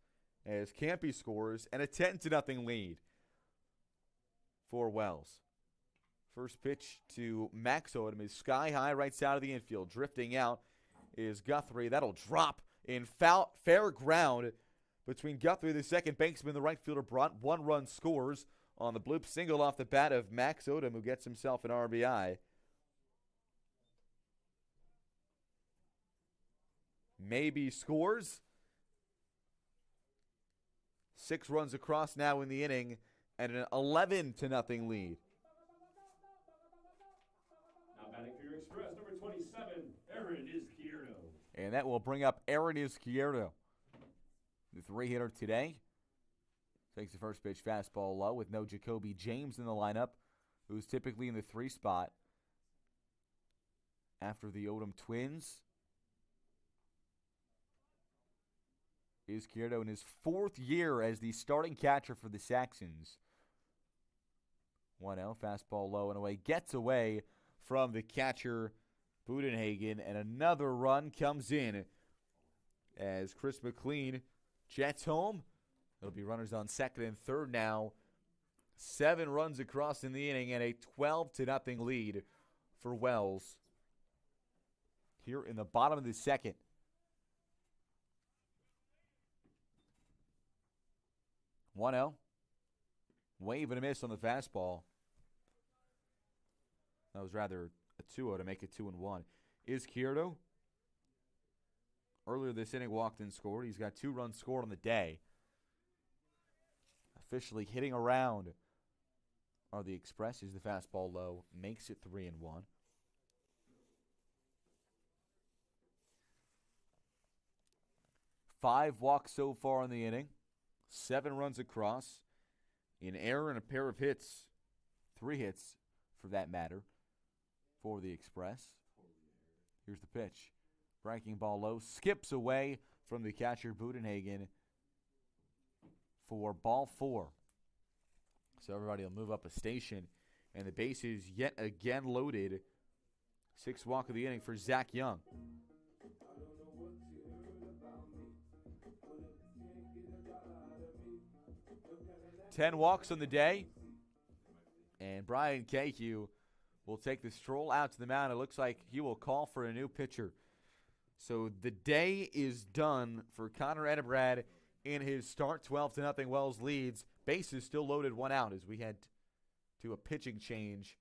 as Campy scores and a 10-0 lead for Wells. First pitch to Max Odom is sky high right side of the infield. Drifting out is Guthrie. That'll drop in fair ground between Guthrie, the second baseman. The right fielder brought 1 run scores on the bloop single off the bat of Max Odom, who gets himself an RBI. Maybe scores. 6 runs across now in the inning and an 11-0 lead. Now batting for your express, number 27, Aaron Izquierdo. And that will bring up Aaron Izquierdo, the 3-hitter today. Takes the first pitch fastball low with no Jacoby James in the lineup, who's typically in the 3 spot after the Odom twins. Izquierdo in his 4th year as the starting catcher for the Saxons. 1-0, fastball low and away. Gets away from the catcher, Budenhagen, and another run comes in as Chris McLean jets home. It'll be runners on second and third now. 7 runs across in the inning and a 12-0 lead for Wells here in the bottom of the second. One-0. Wave and a miss on the fastball. That was rather a 2-0 to make it 2-1. Izquierdo, earlier this inning, walked and scored. He's got 2 runs scored on the day. Officially hitting around are the Express. Is the fastball low. Makes it 3-1. Five walks so far in the inning. 7 runs across. An error and a pair of hits. 3 hits, for that matter, for the Express. Here's the pitch. Breaking ball low. Skips away from the catcher, Budenhagen, for ball 4. So everybody will move up a station. And the bases yet again loaded. 6th walk of the inning for Zach Young. 10 walks on the day. And Brian Cahew will take the stroll out to the mound. It looks like he will call for a new pitcher. So the day is done for Connor Edebrad in his start. 12-0 Wells leads. Bases still loaded, 1 out as we head to a pitching change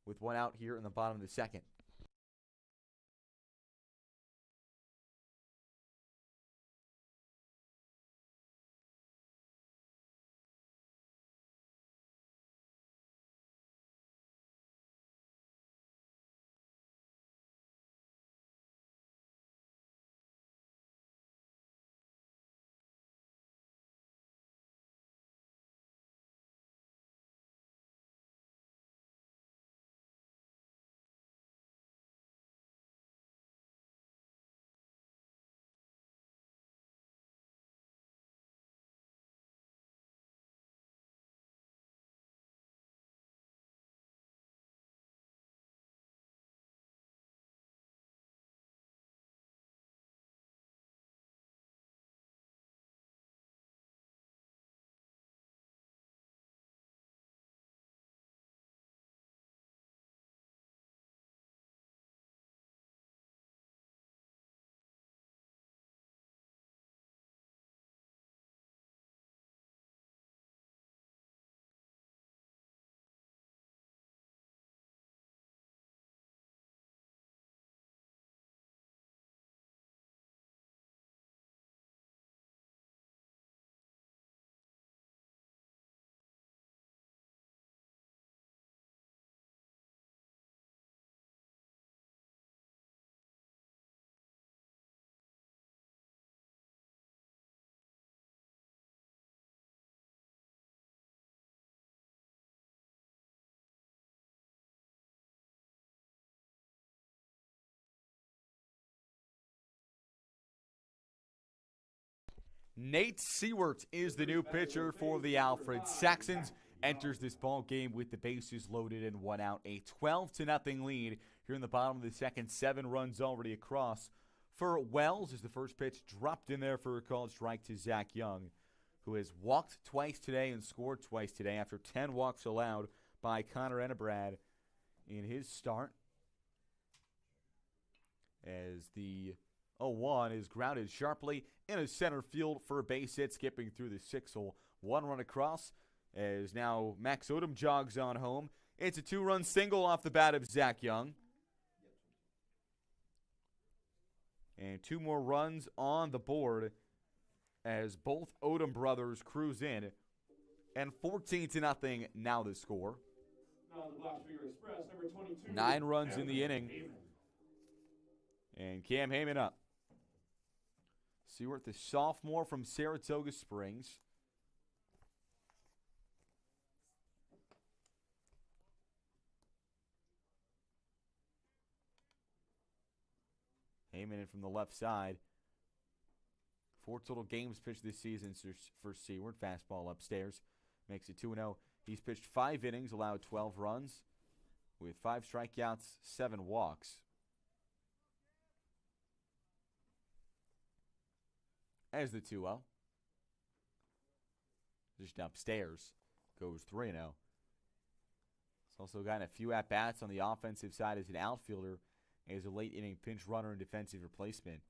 with 1 out here in the bottom of the second. Nate Seward is the new pitcher for the Alfred Saxons. enters this ball game with the bases loaded and 1 out. A 12-0 lead here in the bottom of the second. 7 runs already across for Wells as the first pitch dropped in there for a called strike to Zach Young, who has walked twice today and scored twice today after 10 walks allowed by Connor Enebrad in his start. As the 0-1 is grounded sharply in a center field for a base hit, skipping through the 6-hole. 1 run across as now Max Odom jogs on home. It's a 2-run single off the bat of Zach Young. And 2 more runs on the board as both Odom brothers cruise in. And 14-0 now the score. Now on the box for your Express, number 22. 9 runs in the inning. And Cam Heyman up. Seward, the sophomore from Saratoga Springs. Heyman in from the left side. 4 total games pitched this season for Seward. Fastball upstairs. Makes it 2-0. He's pitched 5 innings, allowed 12 runs with 5 strikeouts, 7 walks. As the 2-0. Just upstairs. Goes 3-0. He's also gotten a few at-bats on the offensive side as an outfielder, as a late-inning pinch runner and defensive replacement.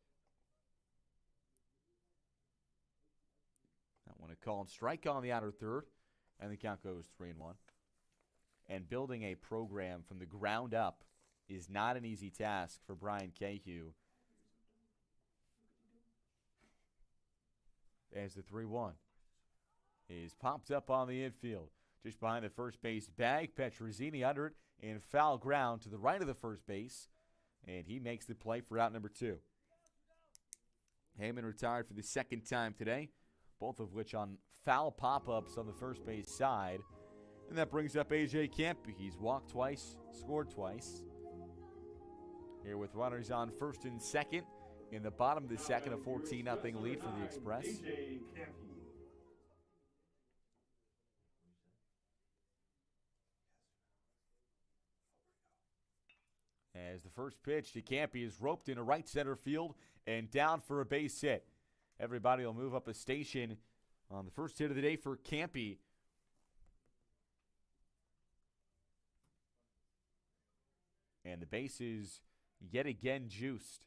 That one a called strike on the outer third, and the count goes 3-1. And building a program from the ground up is not an easy task for Brian Cahew. As the 3-1 is popped up on the infield, just behind the first base bag. Petrozzini under it in foul ground to the right of the first base, and he makes the play for out number 2. Heyman retired for the second time today, both of which on foul pop-ups on the first base side. And that brings up A.J. Kemp. He's walked twice, scored twice. Here with runners on first and second in the bottom of the second, a 14-0 lead for the Express. As the first pitch to Campy is roped into right center field and down for a base hit. Everybody will move up a station on the first hit of the day for Campy. And the base is yet again juiced.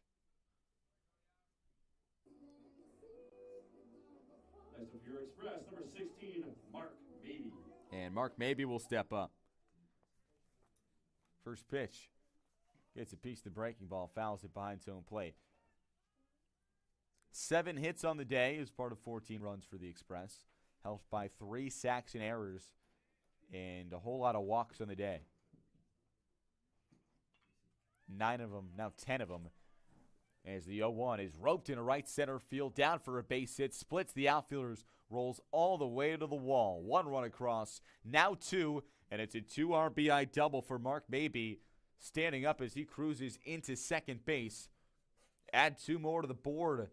Next up for your Express, number 16, Mark Mabey. And Mark Mabey will step up. First pitch. Gets a piece of the breaking ball, fouls it behind his own plate. 7 hits on the day as part of 14 runs for the Express. Helped by 3 sacks and errors and a whole lot of walks on the day. 9 of them, now 10 of them. As the 0-1 is roped into right center field, down for a base hit, splits the outfielders, rolls all the way to the wall. 1 run across, now 2, and it's a 2 RBI double for Mark Mabey, standing up as he cruises into second base. Add 2 more to the board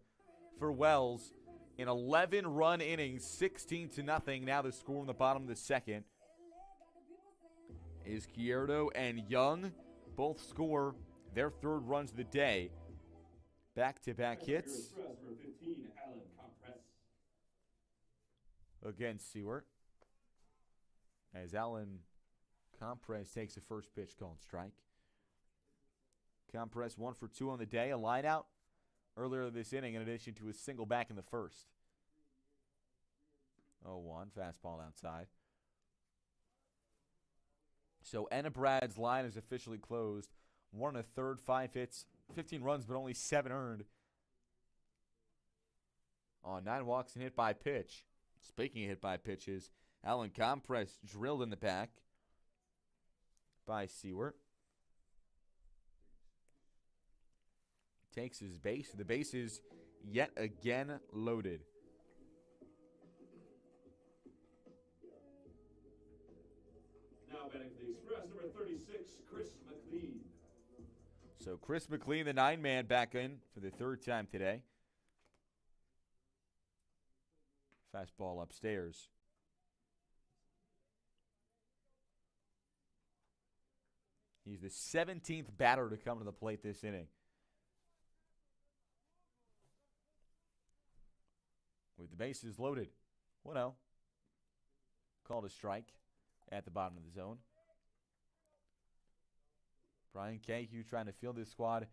for Wells. In 11-run innings, 16-0. Now the score in the bottom of the second. Izquierdo and Young both score their 3rd runs of the day. Back-to-back hits against Seward. As Alan Compress takes the first pitch called strike. Compress 1 for 2 on the day. A line out earlier this inning in addition to a single back in the first. 0-1, fastball outside. So Enebrad's line is officially closed. 1 1/3, 5 hits, 15 runs, but only 7 earned. On 9 walks and hit by pitch. Speaking of hit by pitches, Alan Compress drilled in the back by Seward. Takes his base. The base is yet again loaded. Now batting for the Express, number 36, Chris McLean. So Chris McLean, the 9-man, back in for the 3rd time today. Fastball upstairs. He's the 17th batter to come to the plate this inning. With the bases loaded. 1-0. Called a strike at the bottom of the zone. Brian Cahew trying to field this squad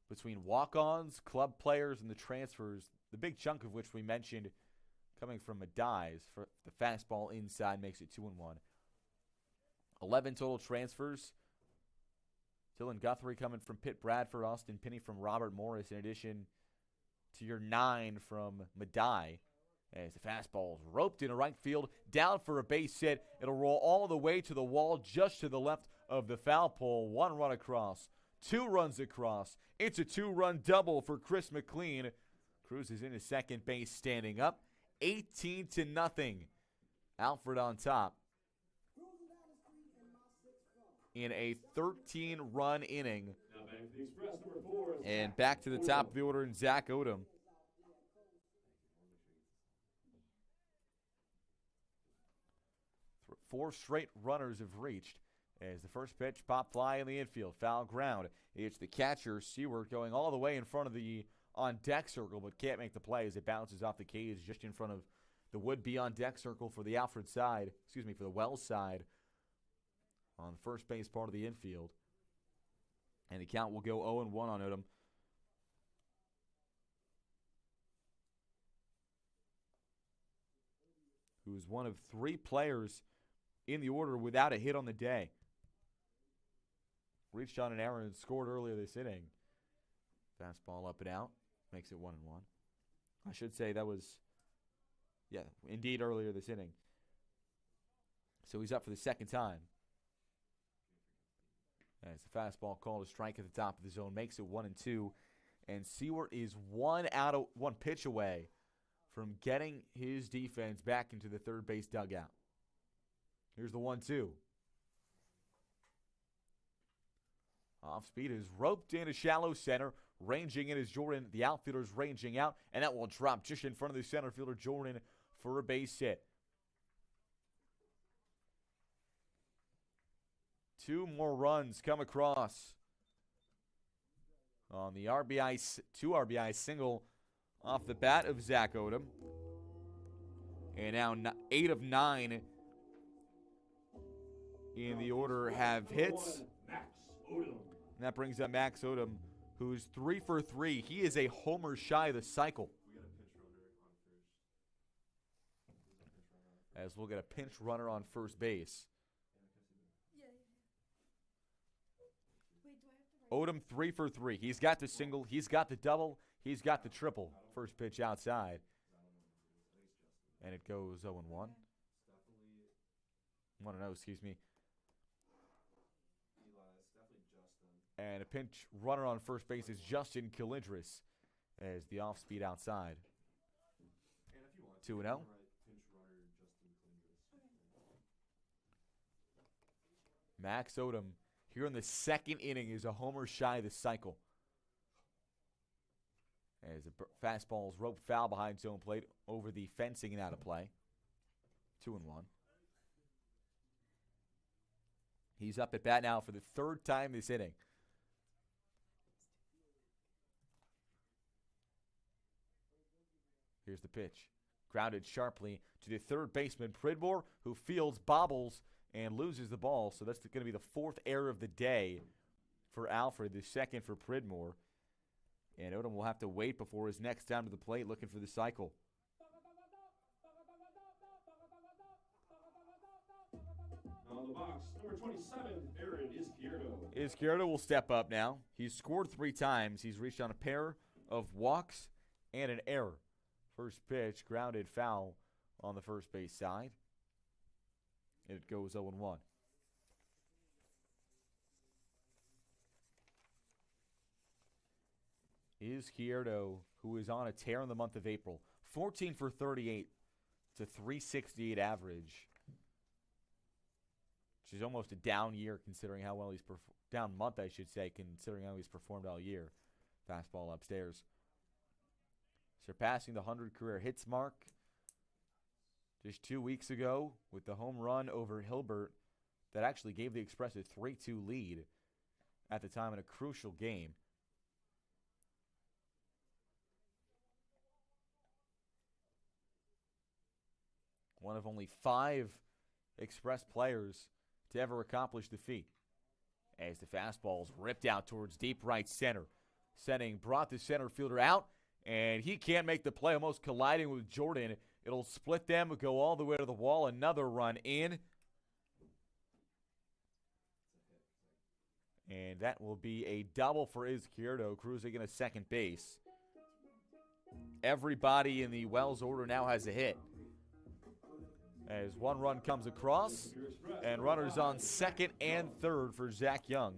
between walk-ons, club players, and the transfers. The big chunk of which we mentioned coming from Madai's. For the fastball inside makes it 2-1. 11 total transfers. Dylan Guthrie coming from Pitt Bradford, Austin Pinney from Robert Morris, in addition to your 9 from Madai. As the fastball is roped into right field, down for a base hit. It'll roll all the way to the wall, just to the left of the foul pole. 1 run across, 2 runs across. It's a 2-run double for Chris McLean. Cruz is into second base, standing up. 18-0. Alfred on top in a 13-run inning. Now batting for the Express, number 4. And back to the top of the order in Zach Odom. 4 straight runners have reached as the first pitch pop fly in the infield. Foul ground. It's the catcher, Seward, going all the way in front of the on-deck circle, but can't make the play as it bounces off the cage just in front of the would-be on-deck circle for the Alfred side, for the Wells side on the first base part of the infield. And the count will go 0-1 on Odom. Who is one of 3 players in the order without a hit on the day. Reached on an error and scored earlier this inning. Fastball up and out. Makes it 1-1. I should say that was, indeed earlier this inning. So he's up for the second time. As the fastball called a strike at the top of the zone. Makes it 1-2. And Seward is one pitch away from getting his defense back into the third base dugout. Here's the 1-2. Off speed is roped into shallow center. Ranging in is Jordan. The outfielder's ranging out. And that will drop just in front of the center fielder, Jordan, for a base hit. 2 more runs come across on the RBI, 2 RBI single off the bat of Zach Odom. And now 8 of 9 in the order have hits. Max Odom. And that brings up Max Odom, who's 3 for 3. He is a homer shy of the cycle. As we'll get a pinch runner on first base. Odom 3 for 3. He's got the single, he's got the double, he's got the triple. First pitch outside. And it goes 0-1. 1-0, excuse me. And a pinch runner on first base is Justin Calindris as the off-speed outside. 2-0. Max Odom here in the second inning is a homer shy of the cycle. As the fastball is roped foul behind zone plate over the fencing and out of play. 2-1. He's up at bat now for the 3rd time this inning. Here's the pitch. Grounded sharply to the third baseman, Pridmore, who fields, bobbles, and loses the ball. So that's going to be the 4th error of the day for Alfred, the 2nd for Pridmore. And Odom will have to wait before his next down to the plate looking for the cycle. On the box, number 27, Behrend Izquierdo. Izquierdo will step up now. He's scored 3 times. He's reached on a pair of walks and an error. First pitch, grounded foul on the first base side. It goes 0-1. Izquierdo, who is on a tear in the month of April. 14 for 38 to 368 average. Which is almost a down year considering how well he's down month, I should say, considering how he's performed all year. Fastball upstairs. Surpassing the 100 career hits mark just 2 weeks ago with the home run over Hilbert that actually gave the Express a 3-2 lead. at the time in a crucial game. One of only 5 Express players to ever accomplish the feat. As the fastball's ripped out towards deep right center. Brought the center fielder out, and he can't make the play, almost colliding with Jordan. It'll split them, go all the way to the wall. Another run in. And that will be a double for Izquierdo, cruising into second base. Everybody in the Wells order now has a hit. As one run comes across, and runners on second and third for Zach Young.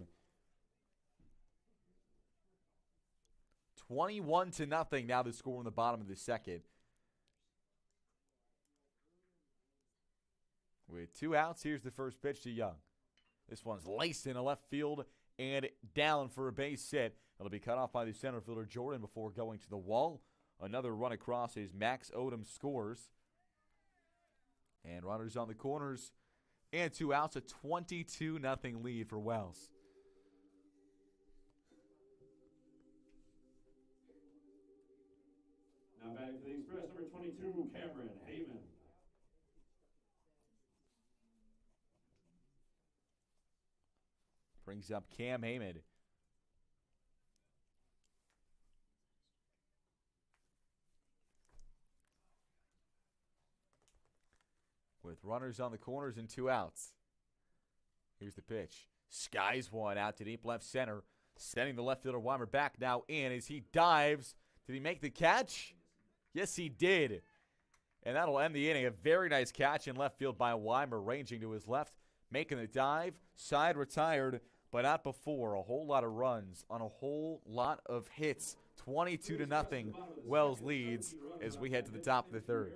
21-0 now the score in the bottom of the second. With 2 outs, here's the first pitch to Young. This one's laced into left field and down for a base hit. It'll be cut off by the center fielder Jordan before going to the wall. Another run across as Max Odom scores. And runners on the corners and 2 outs, a 22-0 lead for Wells. Now batting for the Express, number 22, Cameron Heyman. Brings up Cam Heyman. With runners on the corners and 2 outs. Here's the pitch. Skies one out to deep left center. Sending the left fielder Weimer back now in as he dives. Did he make the catch? Yes, he did. And that'll end the inning. A very nice catch in left field by Weimer, ranging to his left, making the dive. Side retired, but not before. A whole lot of runs on a whole lot of hits. 22-0. Wells leads as we head to the top of the third.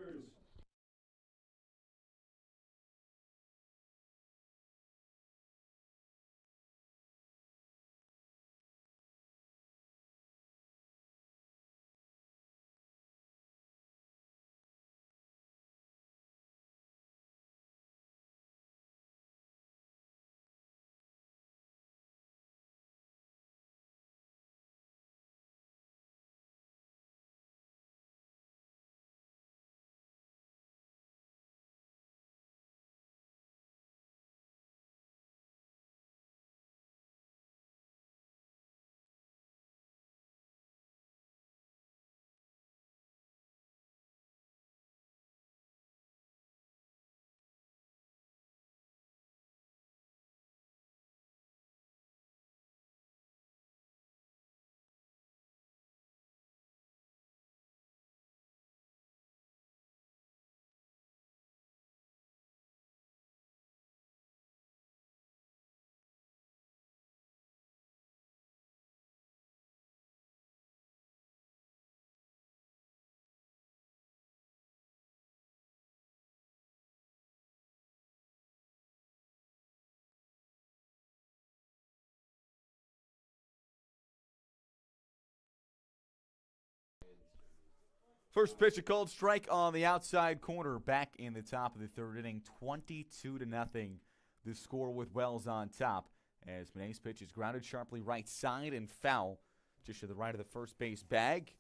First pitch, a called strike on the outside corner, back in the top of the third inning, 22-0. The score with Wells on top. As Manet's pitch is grounded sharply right side and foul, just to the right of the first base bag.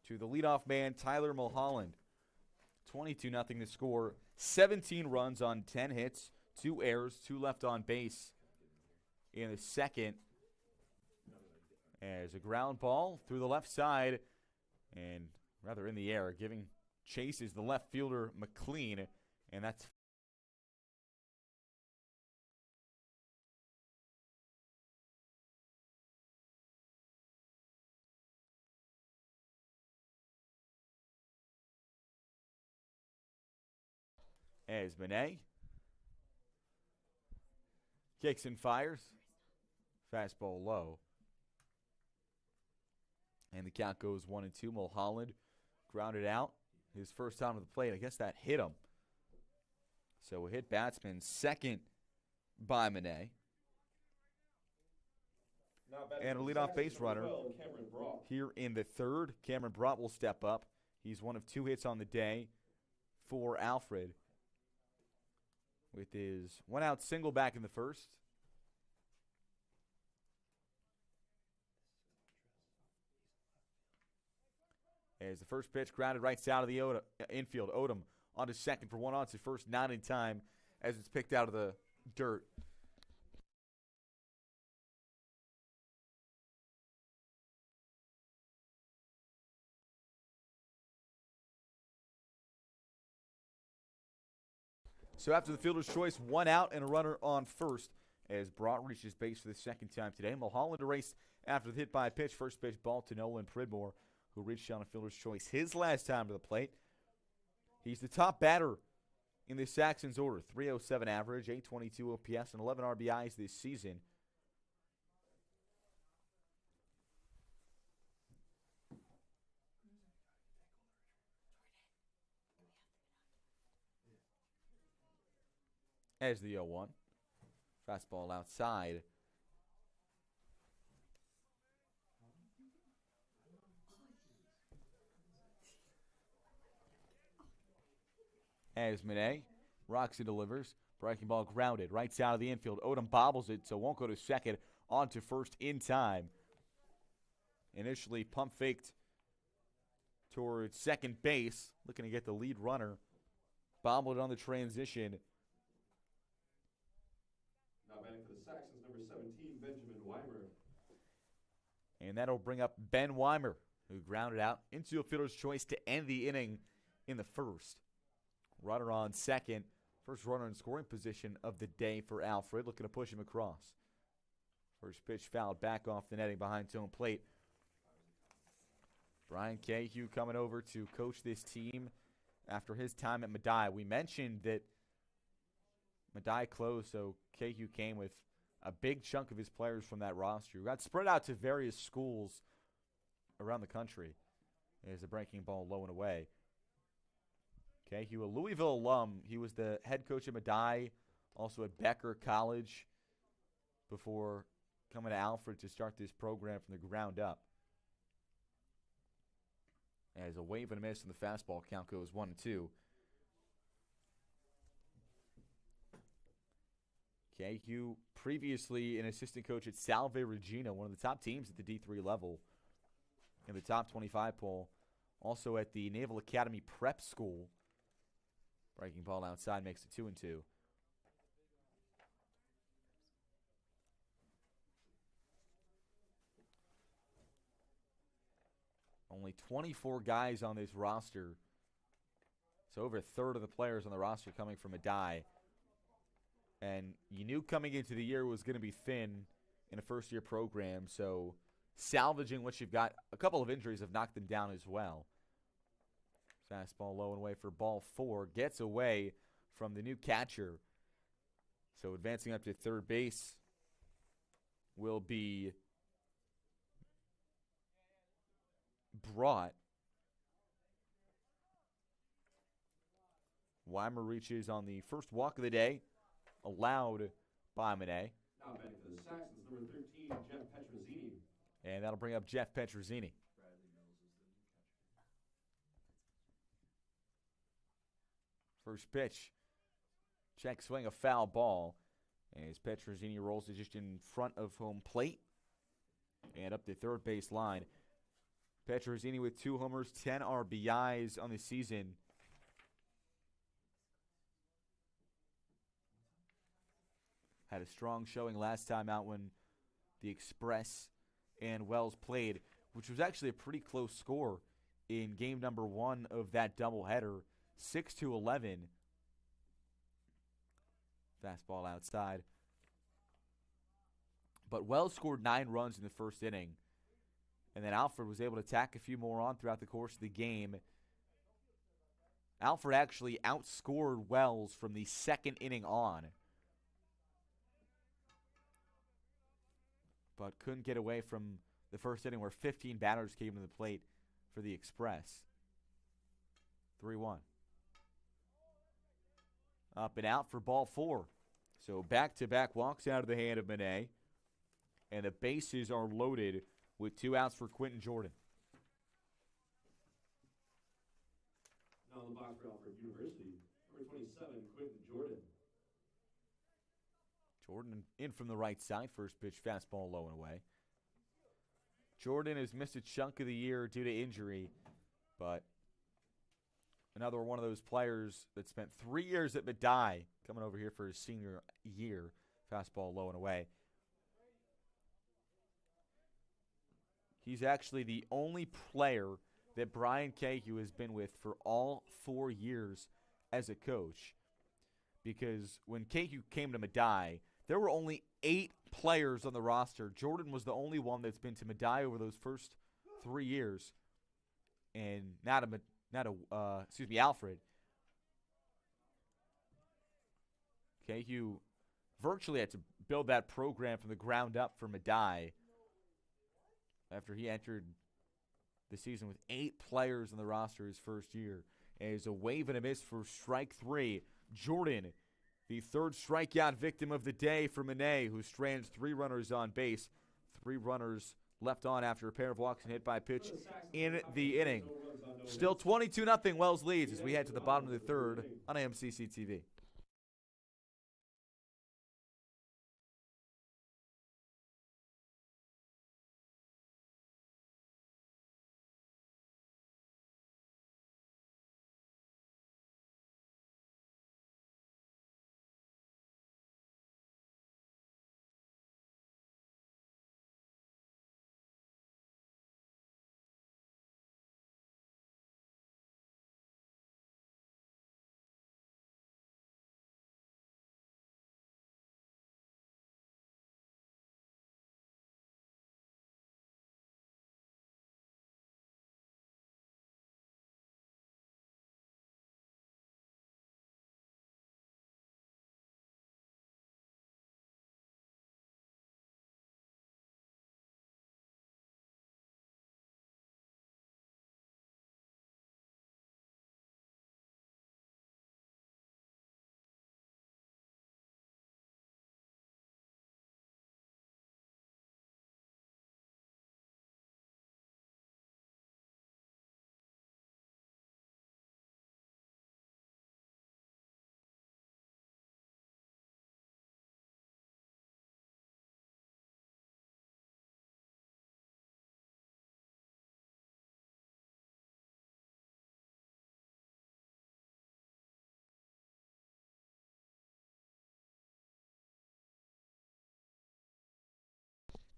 To the leadoff man, Tyler Mulholland. 22-0 the score. 17 runs on 10 hits, 2 errors, 2 left on base in the second. As a ground ball through the left side, and rather in the air, giving chase is the left fielder McLean, and that's as Manet kicks and fires. Fastball low. And the count goes 1-2. Mulholland grounded out. His first time to the plate. I guess that hit him. So a hit batsman, second by Manet. And a leadoff base runner here in the third. Cameron Brott will step up. He's one of 2 hits on the day for Alfred, with his 1-out single back in the first. As the first pitch grounded right side of the infield. Odom on to second for 1 on to first, not in time as it's picked out of the dirt. So after the fielder's choice, 1 out and a runner on first as Brought reaches base for the second time today. Mulholland erased after the hit by a pitch. First pitch ball to Nolan Pridmore, who reached on a fielder's choice his last time to the plate. He's the top batter in the Saxons order. 307 average, 822 OPS, and 11 RBIs this season. As the 0-1. Fastball outside. As Minay rocks and delivers. Breaking ball grounded. Right side of the infield. Odom bobbles it, so won't go to second. On to first in time. Initially pump faked towards second base. Looking to get the lead runner. Bobbled on the transition. Now batting for the Saxons, number 17, Benjamin Weimer. And that'll bring up Ben Weimer, who grounded out into a fielder's choice to end the inning in the first. Runner on second. First runner in scoring position of the day for Alfred. Looking to push him across. First pitch fouled back off the netting behind his own plate. Brian Cahew coming over to coach this team after his time at Medaille. We mentioned that Medaille closed, so Cahew came with a big chunk of his players from that roster who got spread out to various schools around the country. As a breaking ball low and away. Cahew, a Louisville alum. He was the head coach at Medaille, also at Becker College, before coming to Alfred to start this program from the ground up. As a wave and a miss, and the fastball count goes 1-2. Cahew, previously an assistant coach at Salve Regina, one of the top teams at the D3 level in the top 25 poll. Also at the Naval Academy Prep School. Breaking ball outside makes it 2-2. Only 24 guys on this roster. So over a third of the players on the roster coming from Medaille. And you knew coming into the year was going to be thin in a first-year program. So salvaging what you've got, a couple of injuries have knocked them down as well. Fastball low and away for ball 4. Gets away from the new catcher. So advancing up to third base will be Brought. Weimer reaches on the first walk of the day, allowed by Monet. Now batting for the Saxons, number 13, Jeff Petrozzini. And that'll bring up Jeff Petrozzini. First pitch. Check swing, a foul ball. As Petrozzini rolls it just in front of home plate. And up the third base line. Petrozzini with 2 homers, 10 RBIs on the season. Had a strong showing last time out when the Express and Wells played, which was actually a pretty close score in game number 1 of that doubleheader, 6-11. Fastball outside. But Wells scored 9 runs in the first inning. And then Alfred was able to tack a few more on throughout the course of the game. Alfred actually outscored Wells from the second inning on. But couldn't get away from the first inning where 15 batters came to the plate for the Express. 3-1. Up and out for ball 4. So back-to-back walks out of the hand of Monet. And the bases are loaded with 2 outs for Quentin Jordan. Now in the box for Alfred University, number 27, Quentin Jordan. Jordan in from the right side. First pitch, fastball low and away. Jordan has missed a chunk of the year due to injury. But another one of those players that spent 3 years at Medaille coming over here for his senior year. Fastball low and away. He's actually the only player that Brian Cahew has been with for all 4 years as a coach. Because when Cahew came to Medaille, there were only 8 players on the roster. Jordan was the only one that's been to Medaille over those first 3 years. And Alfred. Cahew virtually had to build that program from the ground up for Medaille after he entered the season with 8 players on the roster his first year. As a wave and a miss for strike 3. Jordan, the third strikeout victim of the day for Monet, who strands 3 runners on base. 3 runners left on after a pair of walks and hit by pitch in the inning. Still 22-0 Wells leads as we head to the bottom of the third on AMCC TV.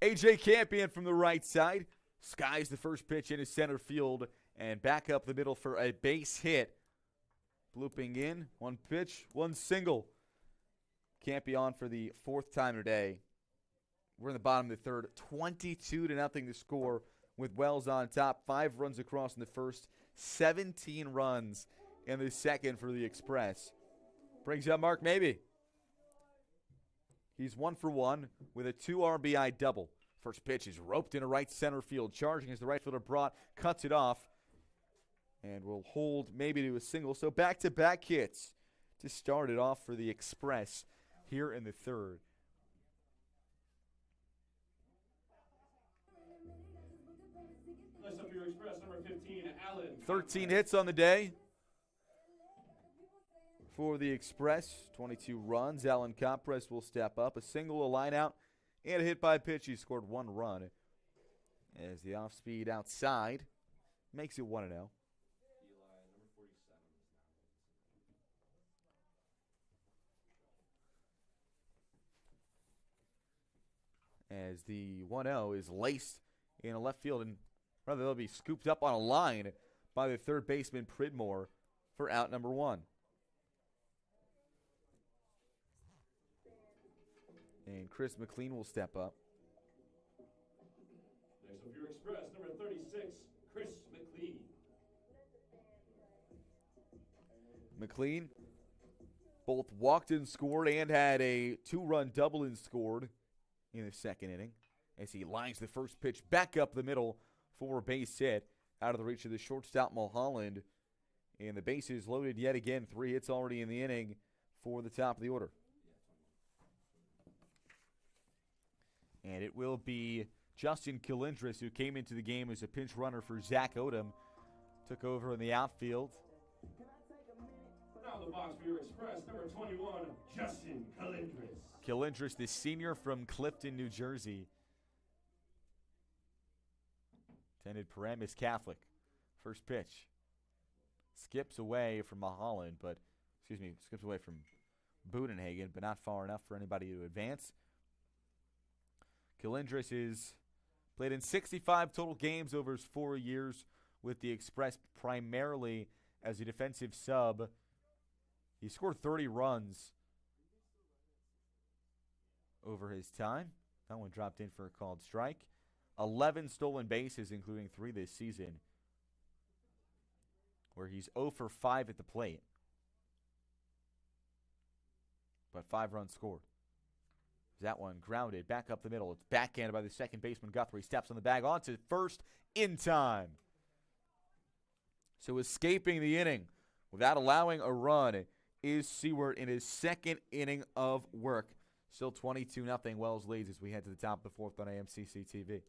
A.J. Campion from the right side. Skies the first pitch into center field and back up the middle for a base hit. Blooping in, 1 pitch, 1 single. Campion for the 4th time today. We're in the bottom of the third. 22-0 to score with Wells on top. 5 runs across in the first, 17 runs in the second for the Express. Brings up Mark Mabey. He's 1 for 1 with a 2 RBI double. First pitch is roped into right center field. Charging as the right fielder brought, cuts it off. And will hold maybe to a single. So back-to-back hits to start it off for the Express here in the third. Next up for your Express, number 15, Allen. 13 hits on the day for the Express. 22 runs. Alan Compress will step up. A single, a line out, and a hit by pitch. He scored 1 run as the off-speed outside makes it 1-0. As the 1-0 is laced in a left field, and rather they'll be scooped up on a line by the third baseman Pridmore for out number 1. And Chris McLean will step up. Next up, your Express, number 36, Chris McLean. McLean both walked and scored and had a 2-run double and scored in the second inning as he lines the first pitch back up the middle for a base hit out of the reach of the shortstop Mulholland. And the bases loaded yet again. 3 hits already in the inning for the top of the order. And it will be Justin Kilindris, who came into the game as a pinch runner for Zach Odom, took over in the outfield. Now in the box for your Express, number 21, Justin Kilindris. Kilindris, the senior from Clifton, New Jersey. Attended Paramus Catholic First pitch. Skips away from Mulholland, skips away from Budenhagen, but not far enough for anybody to advance. Kilindris is played in 65 total games over his 4 years with the Express, primarily as a defensive sub. He scored 30 runs over his time. That one dropped in for a called strike. 11 stolen bases, including 3 this season, where he's 0 for 5 at the plate, but 5 runs scored. That one grounded back up the middle. It's backhanded by the second baseman Guthrie. Steps on the bag onto first in time. So escaping the inning without allowing a run is Seward in his second inning of work. Still 22-0. Wells leads as we head to the top of the fourth on AMCC TV.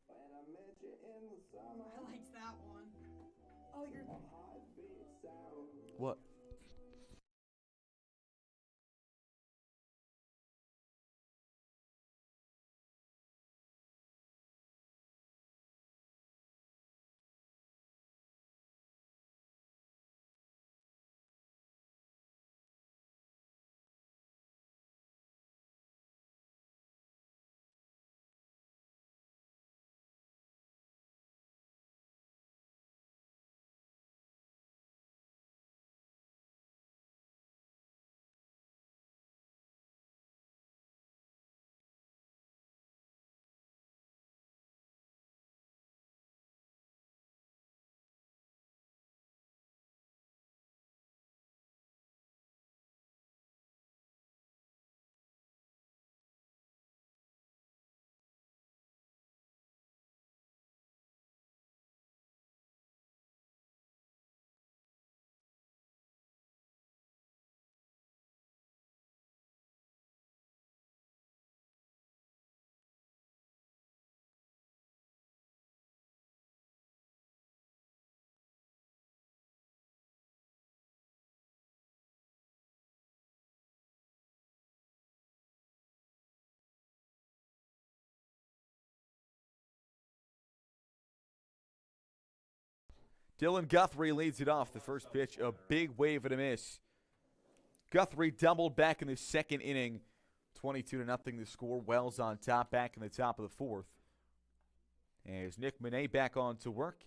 I liked that one. Oh, you're... What? Dylan Guthrie leads it off. The first pitch, a big wave and a miss. Guthrie doubled back in the second inning. 22-0 the score. Wells on top back in the top of the fourth. As Nick Monet back on to work.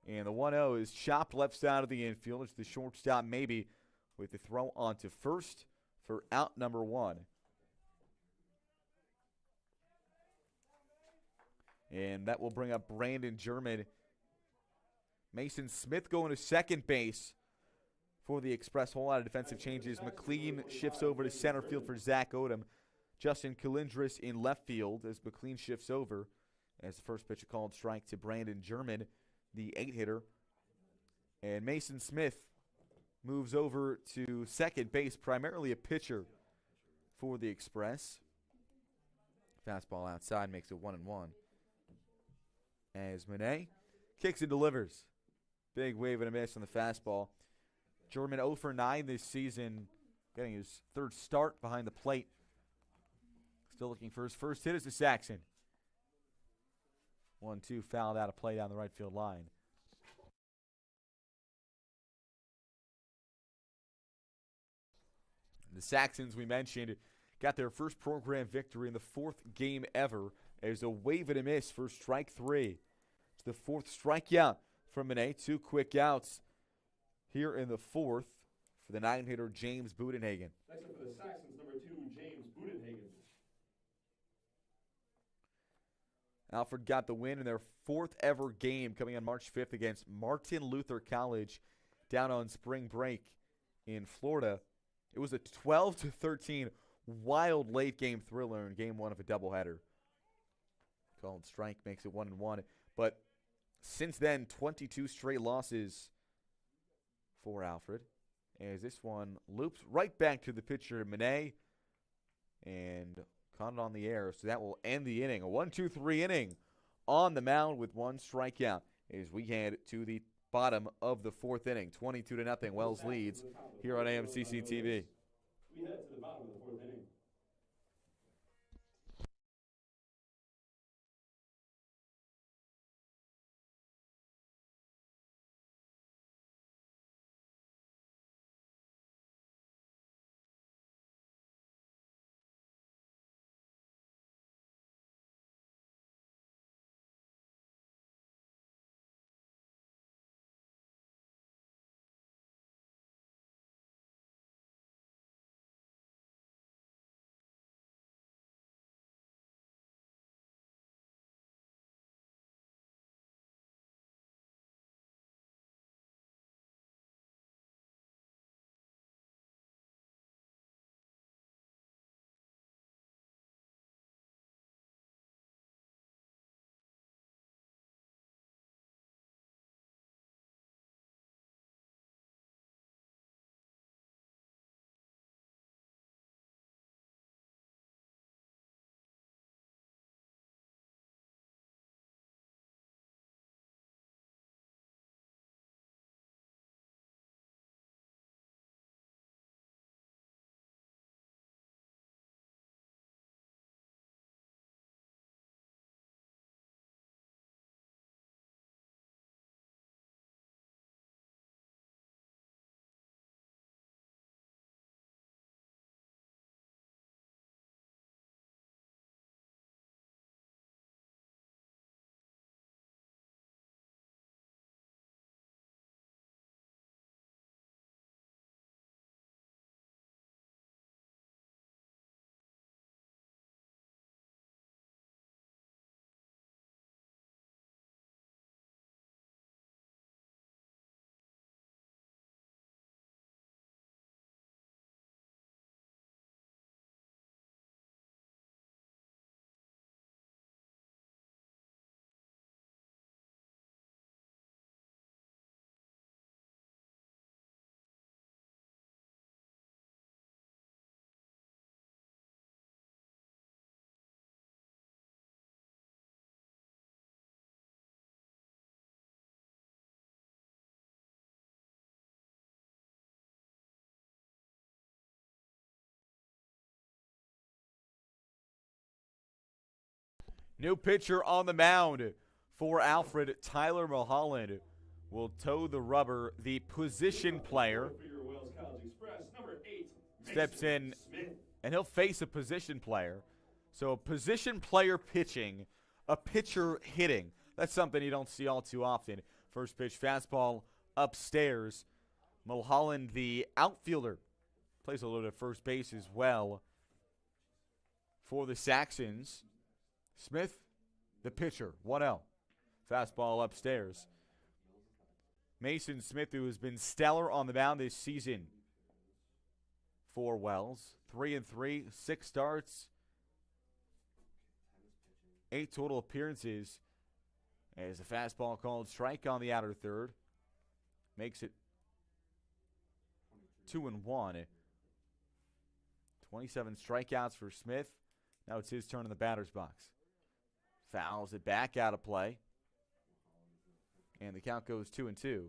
And the 1-0 is chopped left side of the infield. It's the shortstop maybe with the throw onto first for out number 1. And that will bring up Brandon German. Mason Smith going to second base for the Express. Whole lot of defensive changes. McLean shifts over to center field for Zach Odom. Justin Kilindris in left field as McLean shifts over. As the first pitch, a called strike to Brandon German, the 8-hitter. And Mason Smith moves over to second base, primarily a pitcher for the Express. Fastball outside makes it 1-1. As Monet kicks and delivers. Big wave and a miss on the fastball. German 0 for 9 this season, getting his third start behind the plate. Still looking for his first hit as the Saxon. 1-2 fouled out of play down the right field line. The Saxons, we mentioned, got their first program victory in the 4th game ever as a wave and a miss for strike 3. It's the 4th strikeout from Monet. 2 quick outs here in the 4th for the 9-hitter James Budenhagen. Next up for the Saxons, number 2, James Budenhagen. Alfred got the win in their 4th ever game coming on March 5th against Martin Luther College down on spring break in Florida. It was a 12-13 wild late game thriller in game 1 of a doubleheader. Called strike makes it 1-1. But since then, 22 straight losses for Alfred. As this one loops right back to the pitcher, Monet, and caught it on the air. So that will end the inning. A 1-2-3 inning on the mound with 1 strikeout as we head to the bottom of the 4th inning. 22-0. Wells leads here on AMCC TV. We head to the bottom of the 4th inning. New pitcher on the mound for Alfred. Tyler Mulholland will toe the rubber. The position player For your Wells College Express, number 8, steps Mason in, Smith. and he'll face a position player. So a position player pitching, a pitcher hitting. That's something you don't see all too often. First pitch fastball upstairs. Mulholland, the outfielder, plays a little bit of first base as well for the Saxons. Smith, the pitcher, 1-0. Fastball upstairs. Mason Smith, who has been stellar on the mound this season for Wells. 3-3, 6 starts, 8 total appearances. As a fastball called strike on the outer third. Makes it 2-1. 27 strikeouts for Smith. Now it's his turn in the batter's box. Fouls it back out of play. And the count goes 2-2.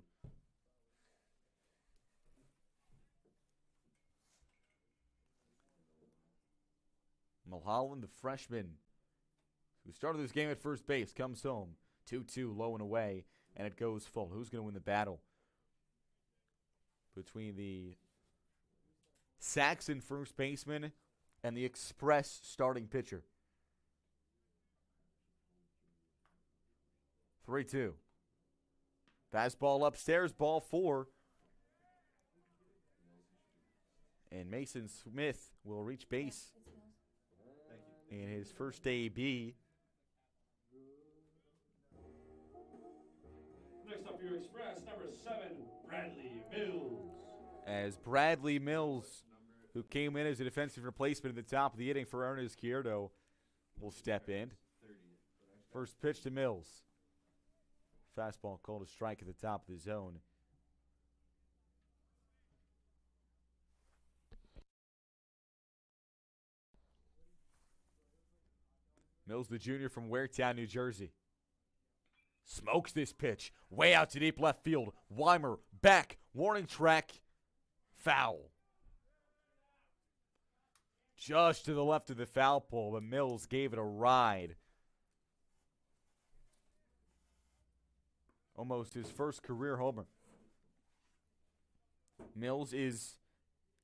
Mulholland, the freshman, who started this game at first base, comes home. 2-2, low and away, and it goes full. Who's going to win the battle between the Saxon first baseman and the Express starting pitcher? 3-2. Fastball upstairs, ball 4. And Mason Smith will reach base in his first AB. Next up for your Express, number 7, Bradley Mills. As Bradley Mills, who came in as a defensive replacement at the top of the inning for Ernest Kierdo, will step in. First pitch to Mills. Fastball called a strike at the top of the zone. Mills, the junior from Waretown, New Jersey. Smokes this pitch. Way out to deep left field. Weimer back. Warning track. Foul. Just to the left of the foul pole, but Mills gave it a ride. Almost his first career homer. Mills is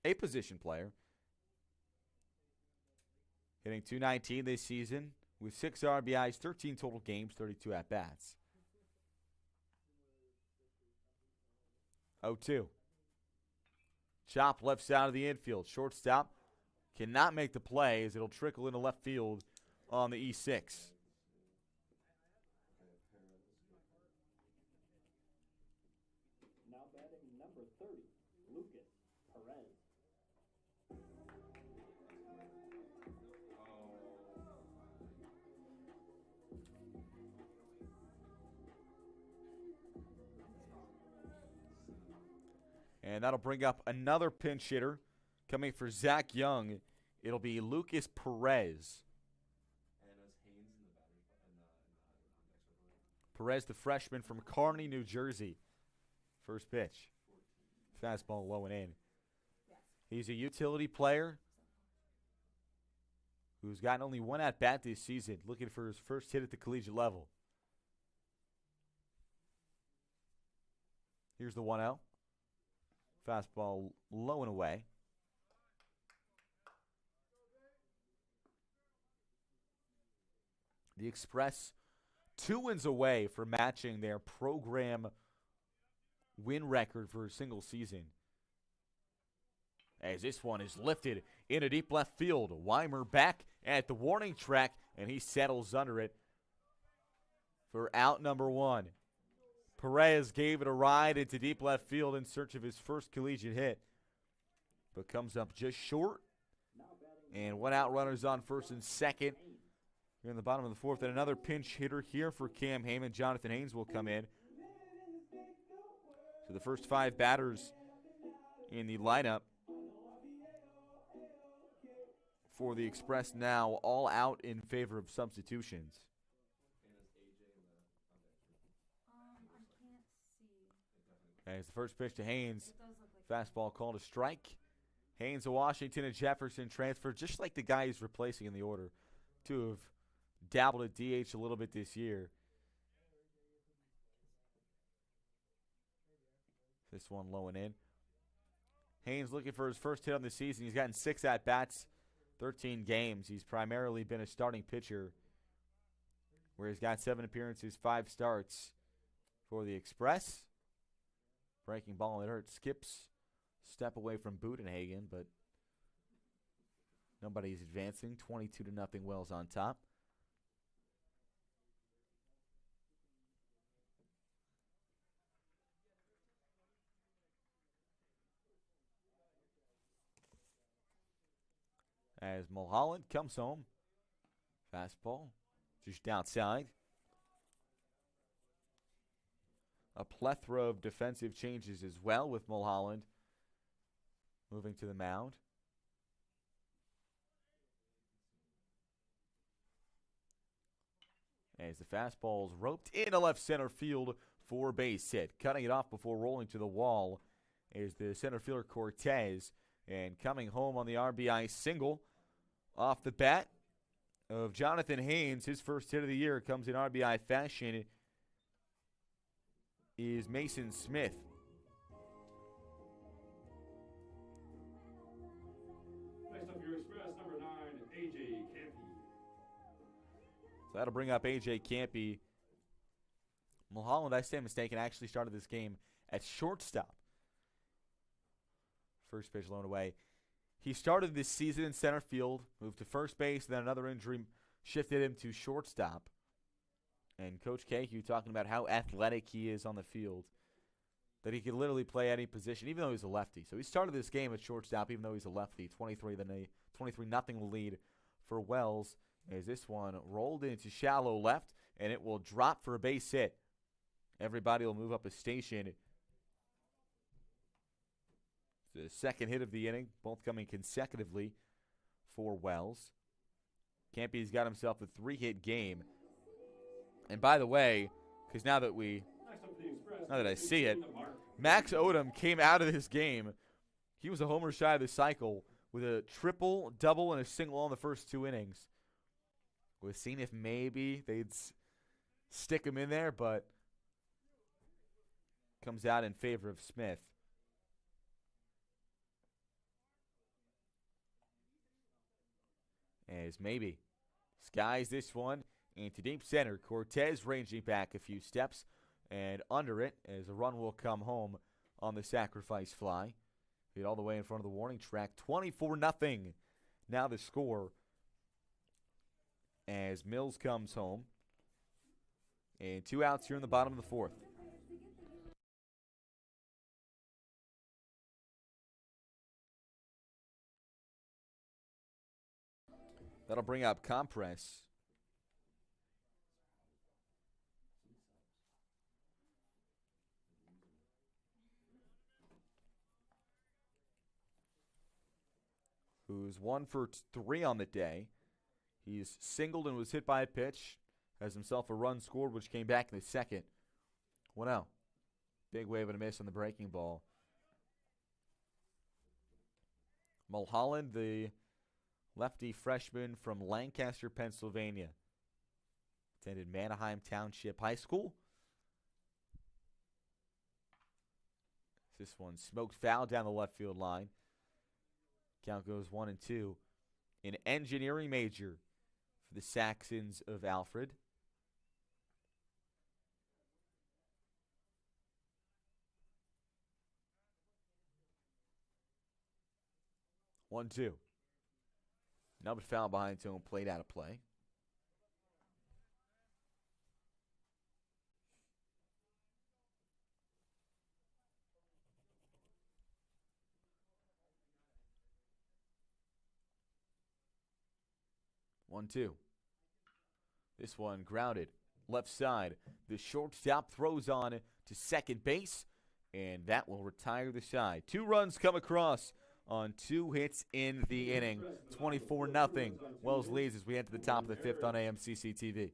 a position player. Hitting .219 this season with 6 RBIs, 13 total games, 32 at-bats. 0-2. Chop left side of the infield. Shortstop cannot make the play as it'll trickle into left field on the E6. Now batting number 30, Lucas Perez. And that'll bring up another pinch hitter coming for Zach Young. It'll be Lucas Perez. Perez, the freshman from Kearney, New Jersey. First pitch. Fastball low and in. He's a utility player who's gotten only 1 at-bat this season, looking for his first hit at the collegiate level. Here's the 1-0. Fastball low and away. The Express 2 wins away from matching their program win record for a single season. As this one is lifted into deep left field. Weimer back at the warning track, and he settles under it for out number 1. Perez gave it a ride into deep left field in search of his first collegiate hit, but comes up just short. And 1 out, runners on first and second. Here in the bottom of the 4th, and another pinch hitter here for Cam Heyman. Jonathan Haynes will come in. So the first 5 batters in the lineup for the Express now all out in favor of substitutions. As the first pitch to Haynes, fastball called a strike. Haynes, a Washington and Jefferson transfer, just like the guy he's replacing in the order. 2 of dabbled at DH a little bit this year. This one low and in. Haynes looking for his first hit on the season. He's gotten 6 at-bats, 13 games. He's primarily been a starting pitcher, where he's got 7 appearances, 5 starts for the Express. Breaking ball, it hurts. Skips step away from Budenhagen, but nobody's advancing. 22-0 Wells on top. As Mulholland comes home. Fastball just outside. A plethora of defensive changes as well with Mulholland moving to the mound. As the fastball is roped into left center field for base hit. Cutting it off before rolling to the wall is the center fielder Cortez. And coming home on the RBI single off the bat of Jonathan Haynes. His first hit of the year comes in RBI fashion. Is Mason Smith. Next up, your Express, number 9, A.J. Campy. So that'll bring up A.J. Campy. Mulholland, I stand mistaken, actually started this game at shortstop. First pitch blown away. He started this season in center field, moved to first base, then another injury shifted him to shortstop. And Coach Cahew talking about how athletic he is on the field, that he could literally play any position, even though he's a lefty. So he started this game at shortstop, even though he's a lefty. 23-0 lead for Wells. As this one rolled into shallow left, and it will drop for a base hit. Everybody will move up a station. The second hit of the inning, both coming consecutively for Wells. Campy's got himself a 3-hit game. And by the way, because now that I see it, Max Odom came out of this game. He was a homer shy of the cycle with a triple, double, and a single on the first 2 innings. We've seen if maybe they'd stick him in there, but comes out in favor of Smith. As maybe skies this one into deep center. Cortez ranging back a few steps and under it as a run will come home on the sacrifice fly. Hit all the way in front of the warning track. 24-0 now the score as Mills comes home. And 2 outs here in the bottom of the 4th. That'll bring up Compress. Who's 1 for 3 on the day. He's singled and was hit by a pitch. Has himself a run scored, which came back in the second. 1-0. Big wave and a miss on the breaking ball. Mulholland, the lefty freshman from Lancaster, Pennsylvania. Attended Manheim Township High School. This one smoked foul down the left field line. Count goes 1-2. An engineering major for the Saxons of Alfred. One, two. Another foul behind home plate out of play. One, two. This one grounded. Left side. The shortstop throws on to second base, and that will retire the side. 2 runs come across on 2 hits in the inning. 24-0. Wells leads as we head to the top of the 5th on AMCC TV.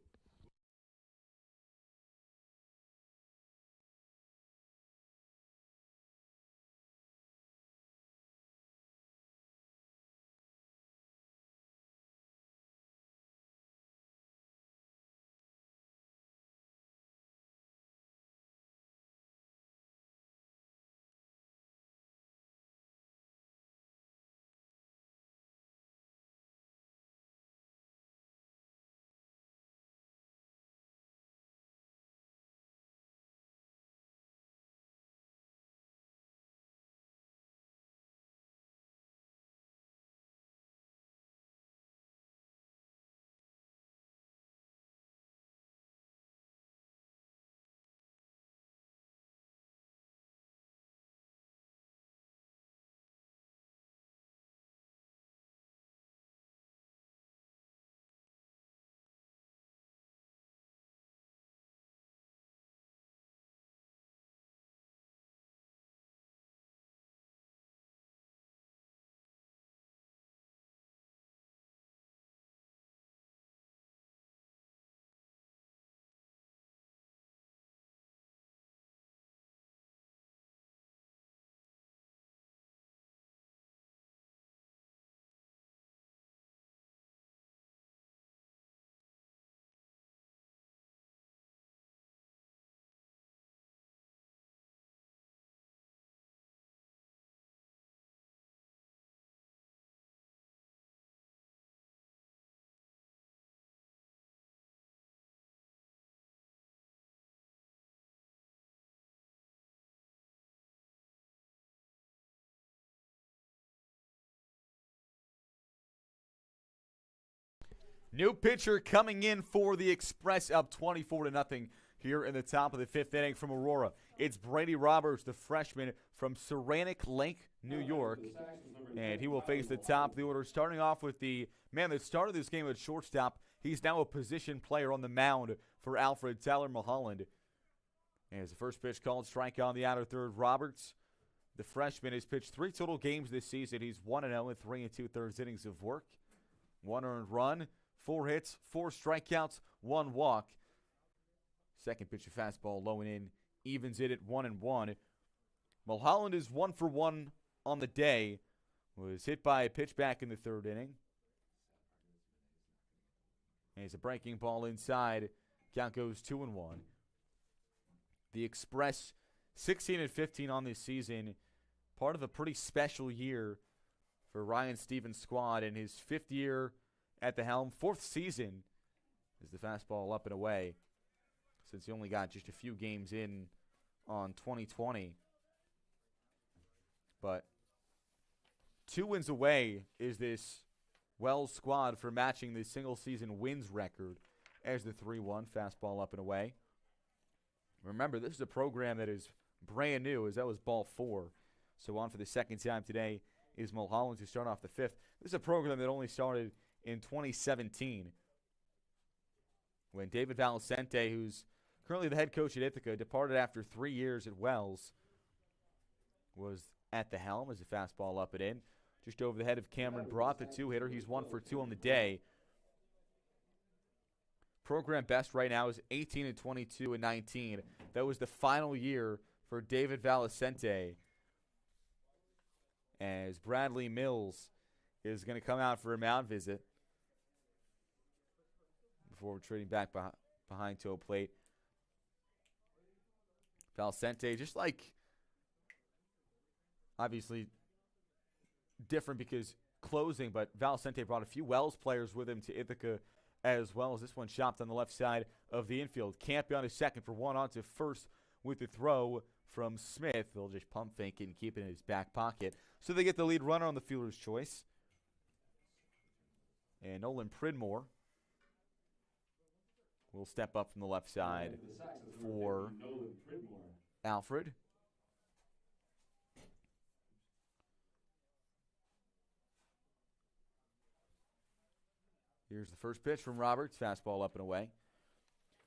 New pitcher coming in for the Express, up 24-0 here in the top of the 5th inning from Aurora. It's Brady Roberts, the freshman from Saranac Lake, New York. And he will face the top of the order, starting off with the man that started this game at shortstop. He's now a position player on the mound for Alfred Mulholland. And as the first pitch called, strike on the outer third. Roberts, the freshman, has pitched 3 total games this season. He's 1-0 in 3 2/3 innings of work. 1 earned run, 4 hits, 4 strikeouts, 1 walk. Second pitch of fastball low and in, evens it at 1-1. Mulholland is 1 for 1 on the day. Was hit by a pitch back in the 3rd inning. And it's a breaking ball inside. Count goes 2-1. The Express 16-15 on this season. Part of a pretty special year for Ryan Stevens' squad in his 5th year at the helm. 4th season is the fastball up and away, since he only got just a few games in on 2020. But 2 wins away is this Wells squad for matching the single-season wins record as the 3-1 fastball up and away. Remember, this is a program that is brand new, as that was ball 4. So on for the second time today is Mulholland to start off the 5th. This is a program that only started in 2017 when David Valicente, who's currently the head coach at Ithaca, departed after 3 years at Wells, was at the helm as a fastball up and in. Just over the head of Cameron Brought, the 2-hitter. He's 1 for 2 on the day. Program best right now is 18-22-19. That was the final year for David Valicente, as Bradley Mills is going to come out for a mound visit before retreating back behind toe plate. Valicente, just like, obviously different because closing, but Valicente brought a few Wells players with him to Ithaca, as well as this one chopped on the left side of the infield. Campion is second for 1 on to first with the throw from Smith. They'll just pump fake it and keep it in his back pocket. So they get the lead runner on the fielder's choice. And Nolan Pridmore will step up from the left side for Alfred. Here's the first pitch from Roberts. Fastball up and away.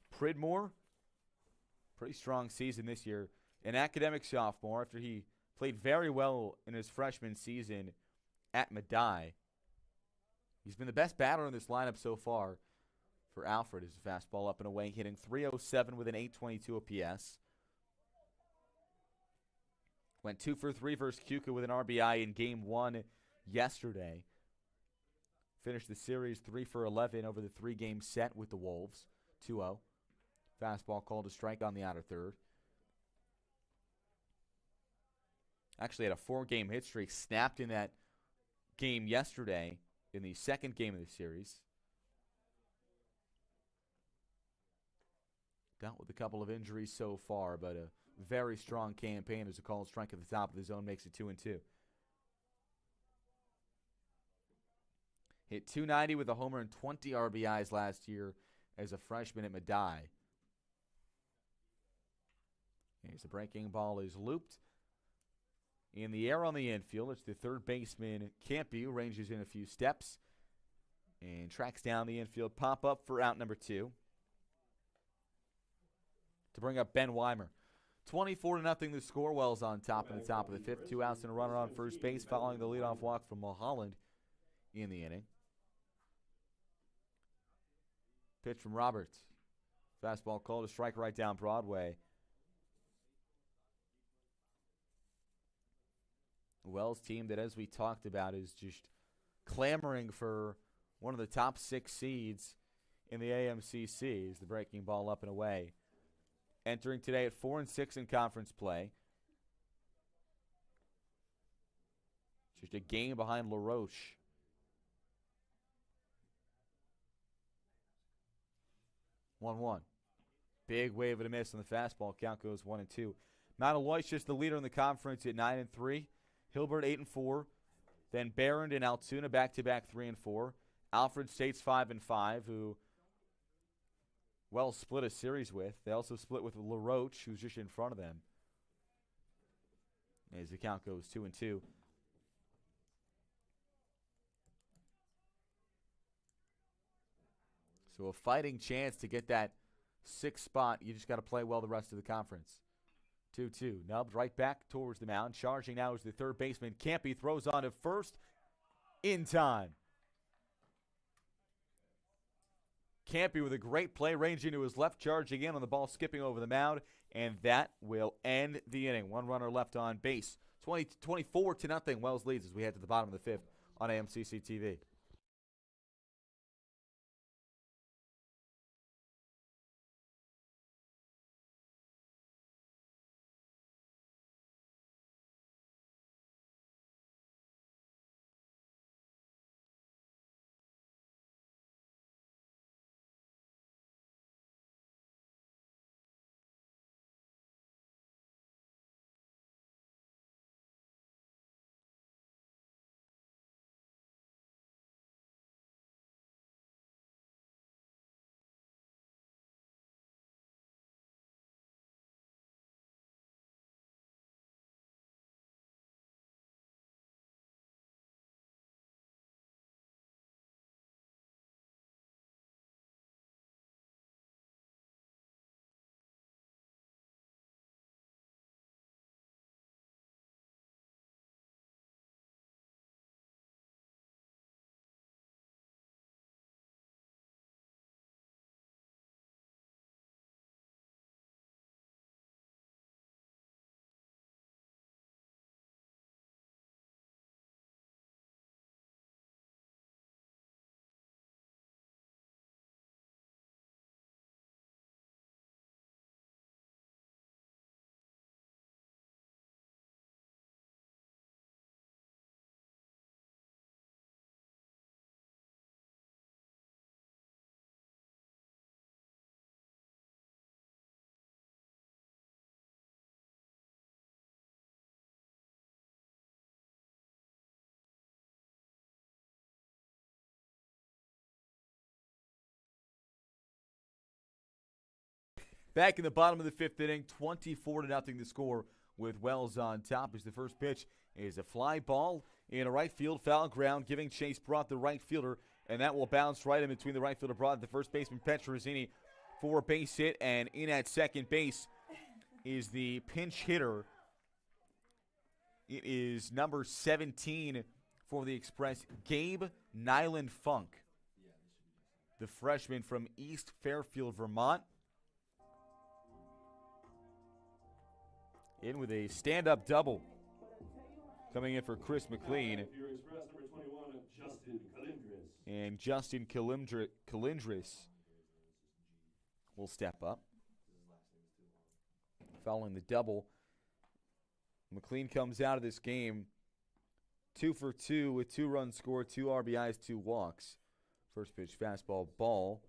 Pridmore, pretty strong season this year. An academic sophomore after he played very well in his freshman season at Medaille. He's been the best batter in this lineup so far for Alfred. Is a fastball up and away, hitting .307 with an .822 OPS. Went 2 for 3 versus Keuka with an RBI in Game 1 yesterday. Finished the series 3 for 11 over the 3-game set with the Wolves. 2-0. Fastball called a strike on the outer third. Actually had a 4-game hit streak snapped in that game yesterday in the 2nd game of the series. Dealt with a couple of injuries so far, but a very strong campaign as a called strike at the top of the zone makes it 2-2. Hit .290 with a homer and 20 RBIs last year as a freshman at Medaille. As the breaking ball is looped in the air on the infield, it's the third baseman, Campy, who ranges in a few steps and tracks down the infield pop-up for out number 2 to bring up Ben Weimer. 24-0 the score. Wells on top in the top of the 5th. 2 outs and a runner on first base following the leadoff walk from Mulholland in the inning. Pitch from Roberts. Fastball called a strike right down Broadway. Wells team that, as we talked about, is just clamoring for one of the top 6 seeds in the AMCC. Is the breaking ball up and away. Entering today at 4-6 in conference play. Just a game behind LaRoche. One. Big wave and a miss on the fastball. Count goes 1-2. Mount Aloysius, the leader in the conference at 9-3. Hilbert 8-4. Then Behrend and Altoona back-to-back 3-4. Alfred State's 5-5, who Wells split a series with. They also split with LaRoche, who's just in front of them. As the count goes 2-2. So a fighting chance to get that 6th spot. You just got to play well the rest of the conference. 2-2. Nubbed right back towards the mound. Charging now is the third baseman. Campy throws on to first in time. Campy with a great play, ranging to his left, charging in on the ball, skipping over the mound, and that will end the inning. One runner left on base. 24-0. Wells leads as we head to the bottom of the 5th on AMCC TV. Back in the bottom of the 5th inning, 24-0 the score with Wells on top as the first pitch is a fly ball in a right field foul ground, giving chase Broad the right fielder, and that will bounce right in between the right fielder Broad and the first baseman Petrozzini for a base hit, and in at second base is the pinch hitter. It is number 17 for the Express, Gabe Nyland Funk, the freshman from East Fairfield, Vermont. In with a stand-up double. Coming in for Chris McLean. Your Express number 21, Justin Calindris. And Justin Calindris will step up. Following the double, McLean comes out of this game 2 for 2 with 2 runs scored, 2 RBIs, 2 walks. First pitch fastball ball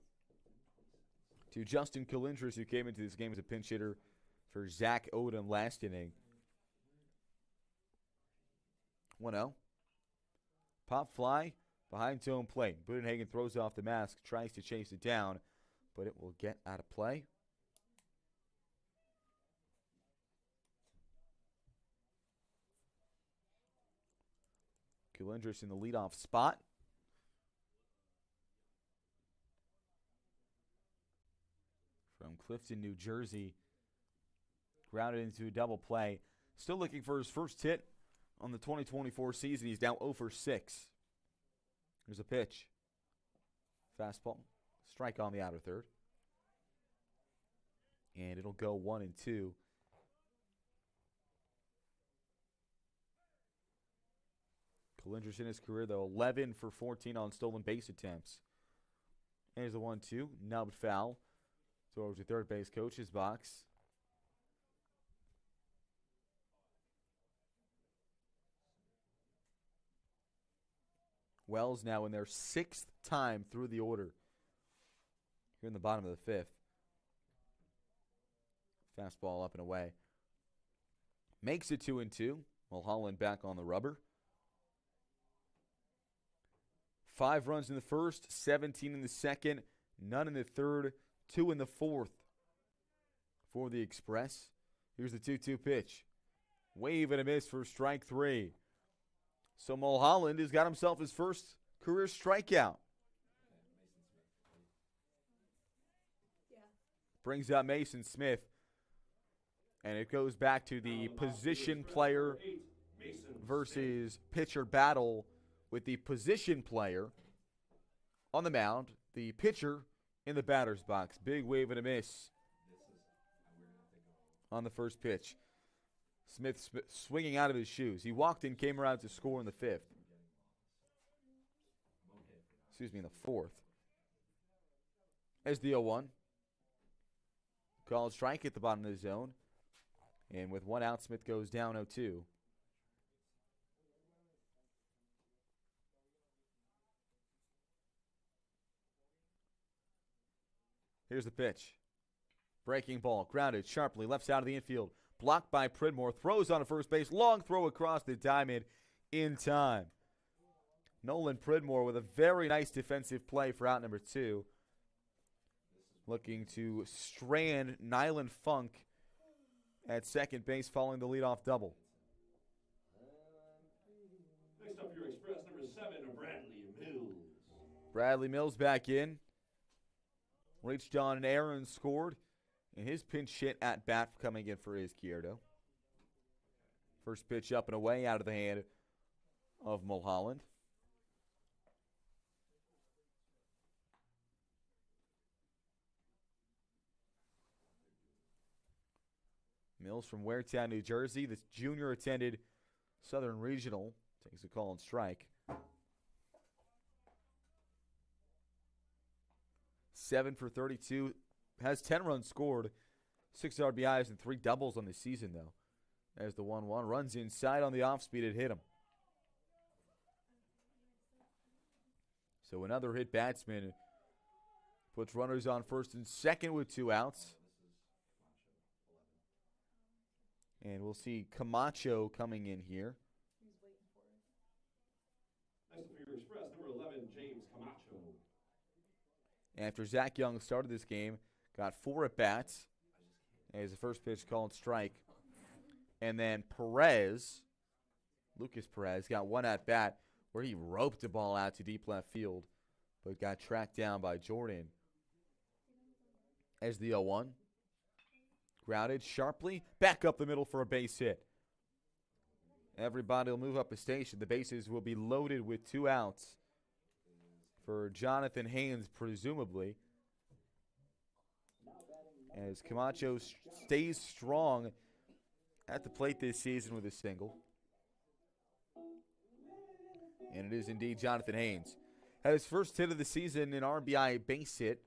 to Justin Calindris, who came into this game as a pinch hitter for Zach Odom last inning. 1-0. Pop fly behind home plate. Budenhagen throws off the mask, tries to chase it down, but it will get out of play. Calindris in the leadoff spot. From Clifton, New Jersey. Grounded into a double play. Still looking for his first hit on the 2024 season. He's now 0 for 6. Here's a pitch. Fastball. Strike on the outer third. And it'll go 1-2. Calindris in his career, though, 11 for 14 on stolen base attempts. And here's the 1-2. Nubbed foul. So over to third base coach's box. Wells now in their 6th time through the order. Here in the bottom of the 5th. Fastball up and away. Makes it 2-2. Mulholland back on the rubber. 5 runs in the first, 17 in the second, none in the third, 2 in the fourth for the Express. Here's the 2-2 pitch. Wave and a miss for strike 3. So Mulholland has got himself his first career strikeout. Brings out Mason Smith. And it goes back to the position player versus pitcher battle with the position player on the mound, the pitcher in the batter's box. Big wave and a miss on the first pitch. Smith swinging out of his shoes. He walked in, came around to score in the 5th. Excuse me, in the 4th. As the 0-1. Called strike at the bottom of the zone. And with 1 out, Smith goes down 0-2. Here's the pitch. Breaking ball, grounded sharply, left side of the infield. Blocked by Pridmore, throws on a first base, long throw across the diamond in time. Nolan Pridmore with a very nice defensive play for out number 2. Looking to strand Nyland Funk at second base following the leadoff double. Next up, your Express number 7, Bradley Mills. Bradley Mills back in. Reached on an error and scored. And his pinch hit at bat coming in for Izquierdo. First pitch up and away out of the hand of Mulholland. Mills from Waretown, New Jersey. The junior attended Southern Regional. Takes a call and strike. 7 for 32. Has 10 runs scored. 6 RBIs and 3 doubles on the season, though. As the 1-1 runs inside on the off speed, it hit him. So another hit batsman puts runners on first and second with 2 outs. And we'll see Camacho coming in here. Next up for your Express, number 11, James Camacho. After Zach Young started this game, got 4 at-bats. As the first pitch called strike. And then Perez, Lucas Perez, got 1 at-bat where he roped the ball out to deep left field, but got tracked down by Jordan. As the 0-1. Grounded sharply, back up the middle for a base hit. Everybody will move up a station. The bases will be loaded with 2 outs for Jonathan Haynes, presumably. As Camacho stays strong at the plate this season with a single. And it is indeed Jonathan Haynes. Had his first hit of the season, an RBI base hit.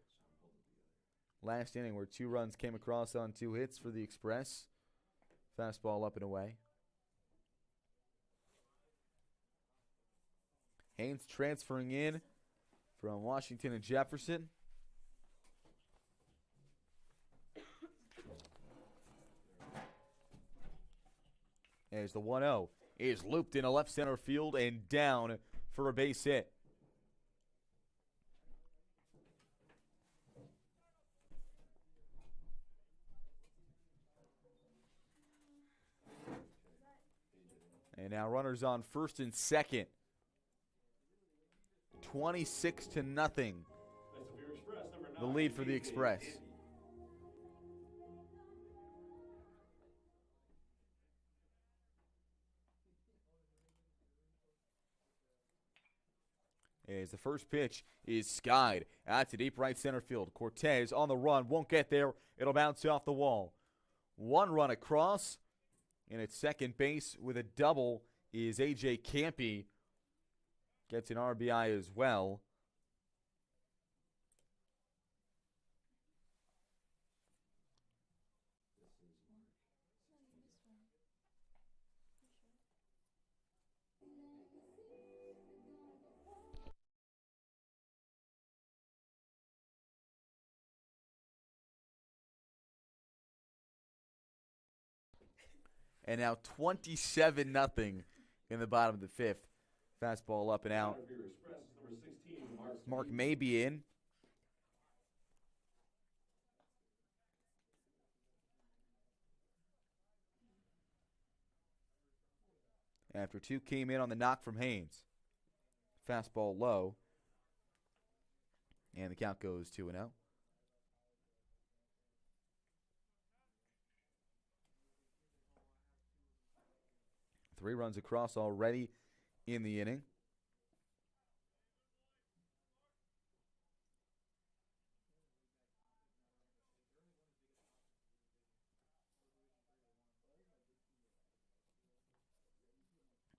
Last inning where 2 runs came across on 2 hits for the Express. Fastball up and away. Haynes transferring in from Washington and Jefferson. As the 1-0 is looped into left center field and down for a base hit. And now runners on first and second. 26-0. The lead for the Express. As the first pitch is skied out to deep right center field. Cortez on the run, won't get there. It'll bounce off the wall. 1 run across. And at second base with a double is A.J. Campy. Gets an RBI as well. And now 27-0 in the bottom of the 5th. Fastball up and out. Mark may be in. After 2 came in on the knock from Haynes. Fastball low. And the count goes 2-0. Three runs across already in the inning.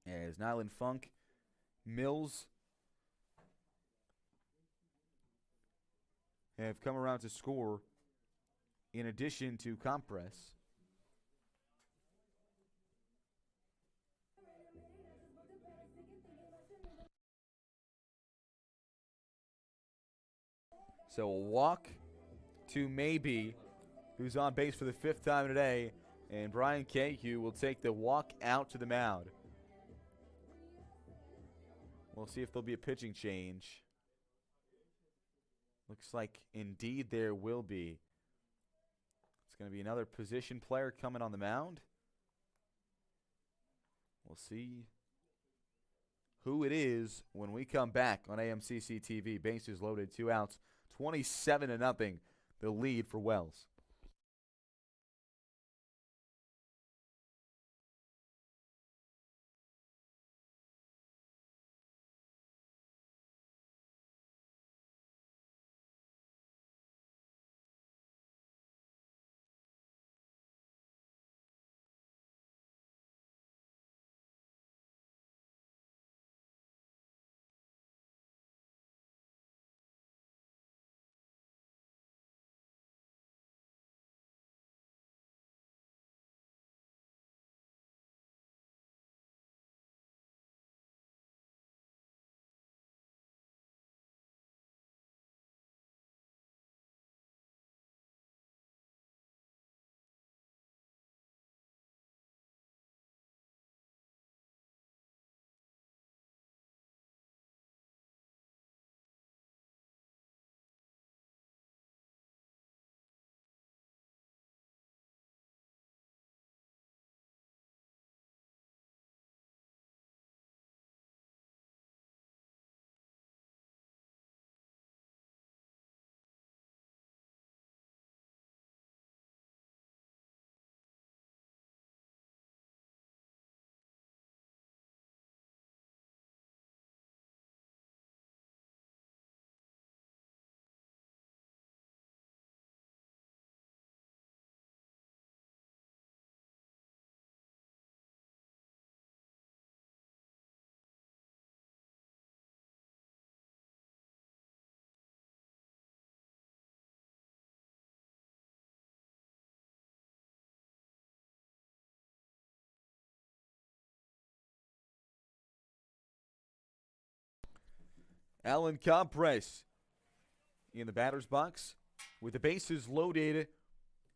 As Nyland Funk, Mills have come around to score in addition to Compress. So a walk to Maybe, who's on base for the 5th time today, and Brian Cahew will take the walk out to the mound. We'll see if there'll be a pitching change. Looks like indeed there will be. It's going to be another position player coming on the mound. We'll see who it is when we come back on AMCC TV. Bases loaded, 2 outs, 27-0, the lead for Wells. Alan Compress in the batter's box with the bases loaded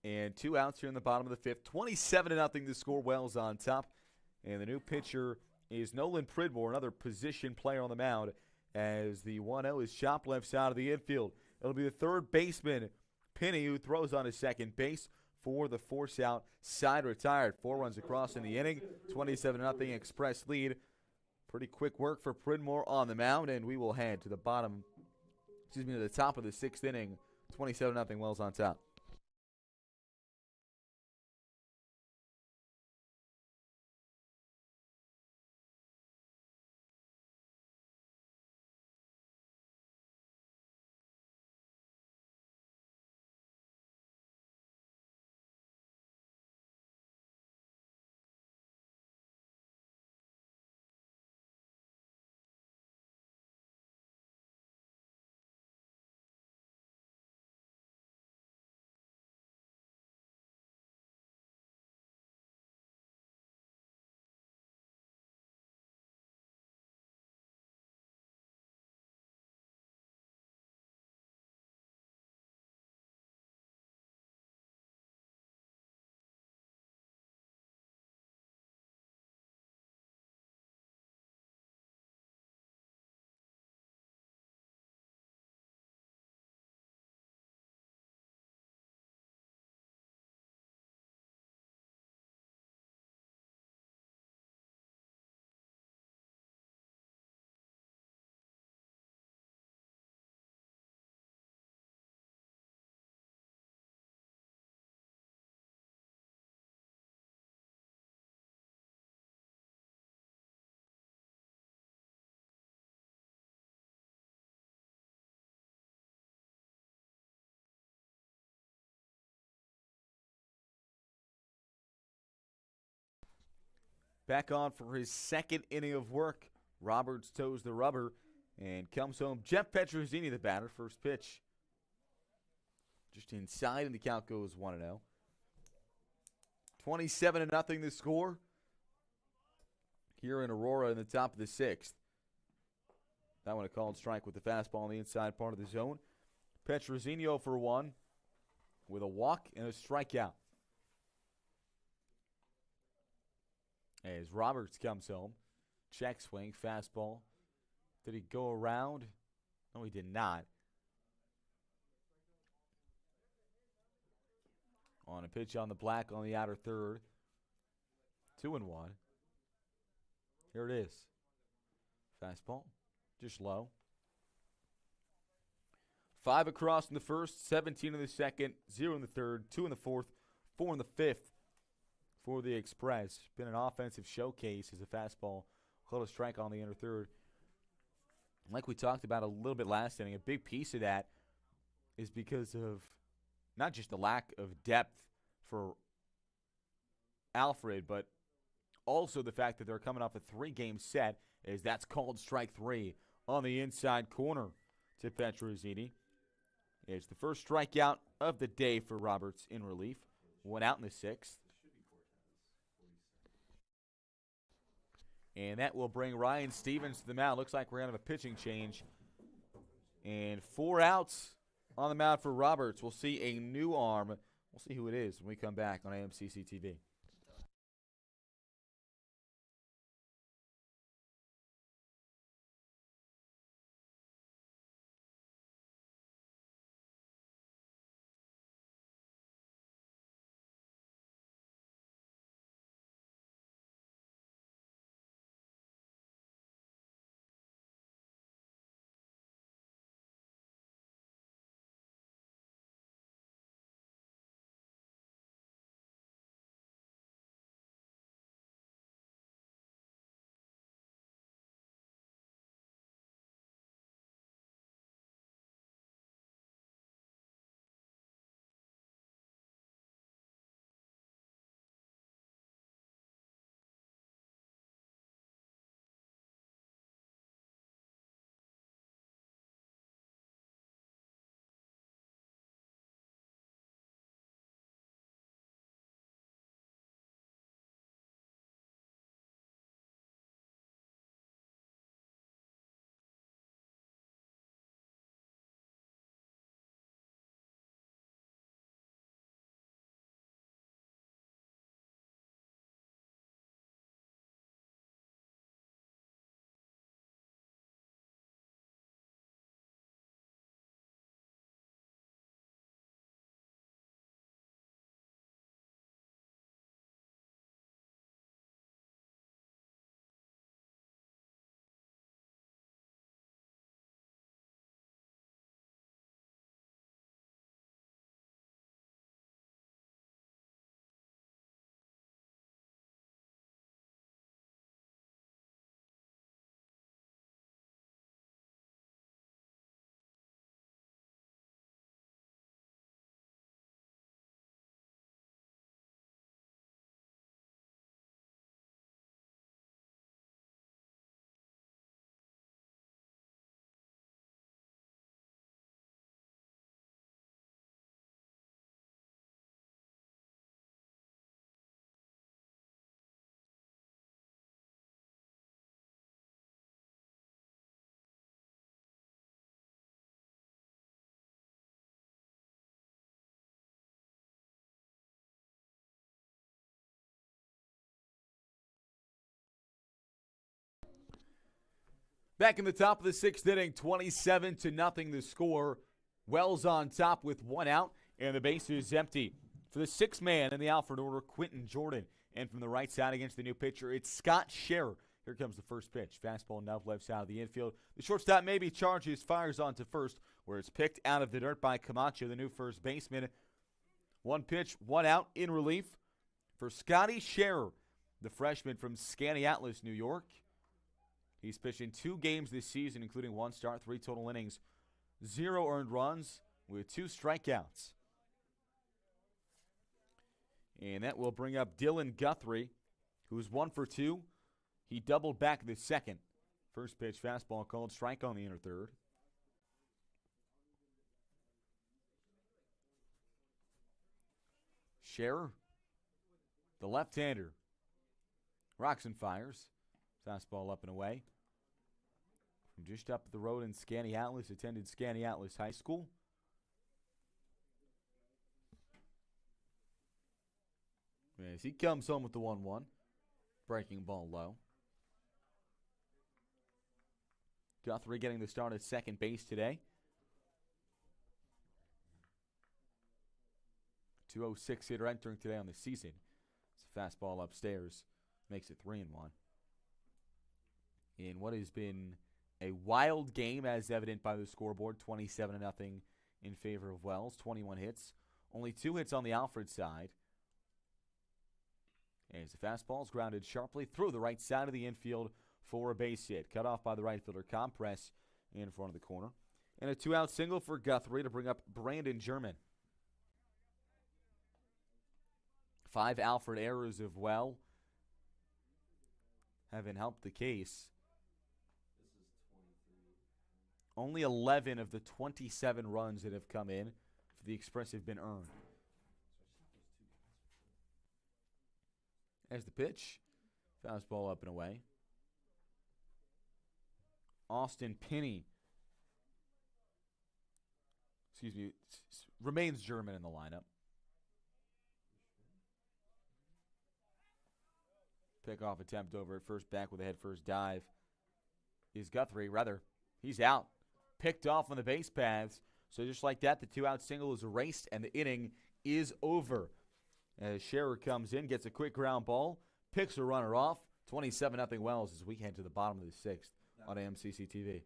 and 2 outs here in the bottom of the 5th. 27-0 the score. Wells on top. And the new pitcher is Nolan Pridmore, another position player on the mound, as the 1-0 is chopped left side of the infield. It'll be the third baseman, Penny, who throws on his second base for the force out. Side retired. 4 runs across in the inning. 27-0 Express lead. Pretty quick work for Pridmore on the mound, and we will head to the top of the 6th inning. 27-0 Wells on top. back on for his second inning of work. Roberts toes the rubber and comes home. Jeff Petrosini, the batter, first pitch. Just inside, and the count goes 1-0. 27-0 the score here in Aurora in the top of the sixth. That one a called strike with the fastball on the inside part of the zone. Petrosini 0 for 1 with a walk and a strikeout. As Roberts comes home, check swing, fastball. Did he go around? No, he did not. On a pitch on the black on the outer third. 2-1. Here it is. Fastball, just low. 5 across in the first, 17 in the second, 0 in the third, 2 in the fourth, 4 in the fifth for the Express. Been an offensive showcase as a fastball called a strike on the inner third. Like we talked about a little bit last inning, a big piece of that is because of not just the lack of depth for Alfred, but also the fact that they're coming off a 3-game set, as that's called strike 3 on the inside corner to Petrosini. It's the first strikeout of the day for Roberts in relief. 1 out in the sixth. And that will bring Ryan Stevens to the mound. Looks like we're going to have a pitching change. And 4 outs on the mound for Roberts. We'll see a new arm. We'll see who it is when we come back on AMCC TV. Back in the top of the sixth inning, 27-0 the score. Wells on top with 1 out, and the base is empty. For the sixth man in the Alfred order, Quentin Jordan. And from the right side against the new pitcher, it's Scott Scherer. Here comes the first pitch. Fastball now left side of the infield. The shortstop maybe charges, fires on to first, where it's picked out of the dirt by Camacho, the new first baseman. 1 pitch, 1 out in relief for Scotty Scherer, the freshman from Skaneateles, New York. He's pitched in 2 games this season, including 1 start, 3 total innings, 0 earned runs with 2 strikeouts. And that will bring up Dylan Guthrie, who was 1 for 2. He doubled back the second. First pitch, fastball called, strike on the inner third. Scherer, the left-hander, rocks and fires. Fastball up and away. From just up the road in Skaneateles, attended Skaneateles High School. As he comes home with the 1-1. Breaking ball low. Guthrie getting the start at second base today. 206 hitter entering today on the season. It's a fastball upstairs. Makes it 3-1. In what has been a wild game, as evident by the scoreboard, 27-0 in favor of Wells. 21 hits. Only 2 hits on the Alfred side. As the fastball is grounded sharply through the right side of the infield for a base hit. Cut off by the right fielder, Compress, in front of the corner. And a 2-out single for Guthrie to bring up Brandon German. 5 Alfred errors of well haven't helped the case. Only 11 of the 27 runs that have come in for the Express have been earned. As the pitch, fastball up and away. Austin Pinney, remains German in the lineup. Pickoff attempt over at first, back with a head first dive. Is Guthrie, rather, he's out. Picked off on the base paths. So just like that, the 2-out single is erased and the inning is over. As Scherer comes in, gets a quick ground ball, picks a runner off. 27-0 Wells as we head to the bottom of the 6th on AMCC TV.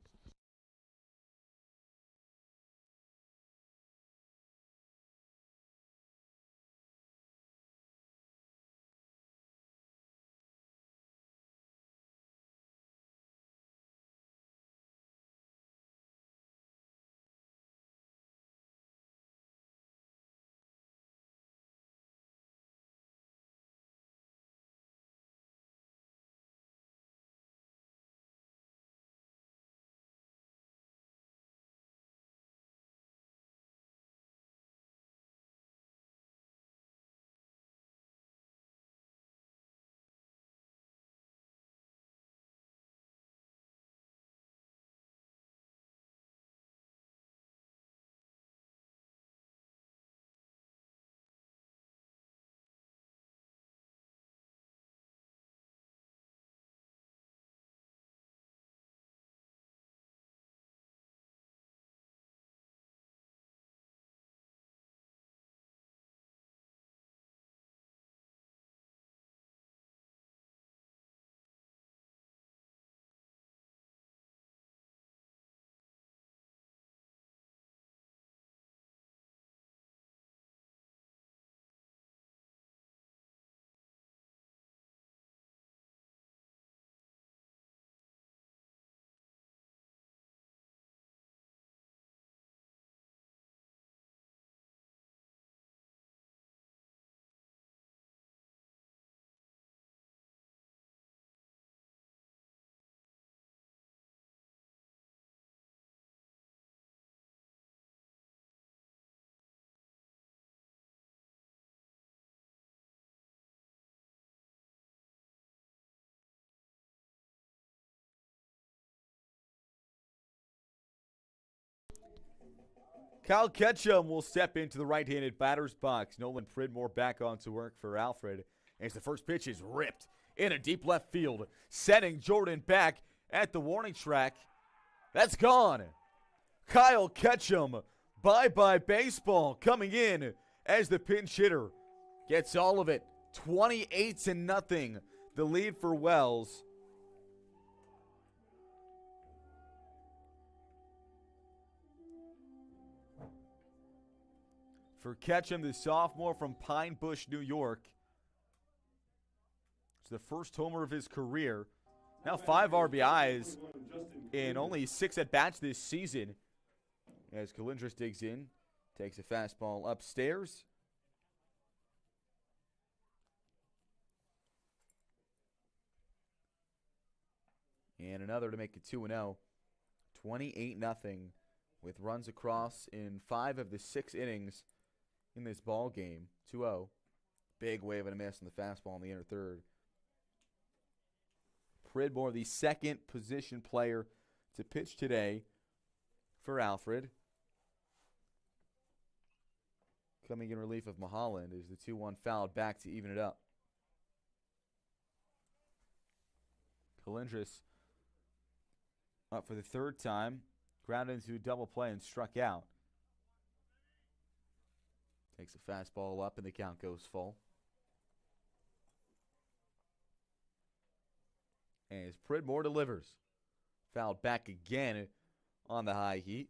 Kyle Ketchum will step into the right-handed batter's box. Nolan Pridmore back on to work for Alfred as the first pitch is ripped in a deep left field, setting Jordan back at the warning track. That's gone. Kyle Ketchum, bye-bye baseball, coming in as the pinch hitter. Gets all of it. 28-0, the lead for Wells. For Ketchum, the sophomore from Pine Bush, New York. It's the first homer of his career. Now 5 RBIs in only 6 at-bats this season. As Kalindris digs in, takes a fastball upstairs. And another to make it 2-0. 28-0 with runs across in 5 of the 6 innings in this ball game. 2-0. Big wave and a miss on the fastball in the inner third. Pridmore, the second position player to pitch today for Alfred. Coming in relief of Mulholland is the 2-1 fouled back to even it up. Calindris up for the third time. Grounded into a double play and struck out. Takes a fastball up and the count goes full. And as Pridmore delivers. Fouled back again on the high heat.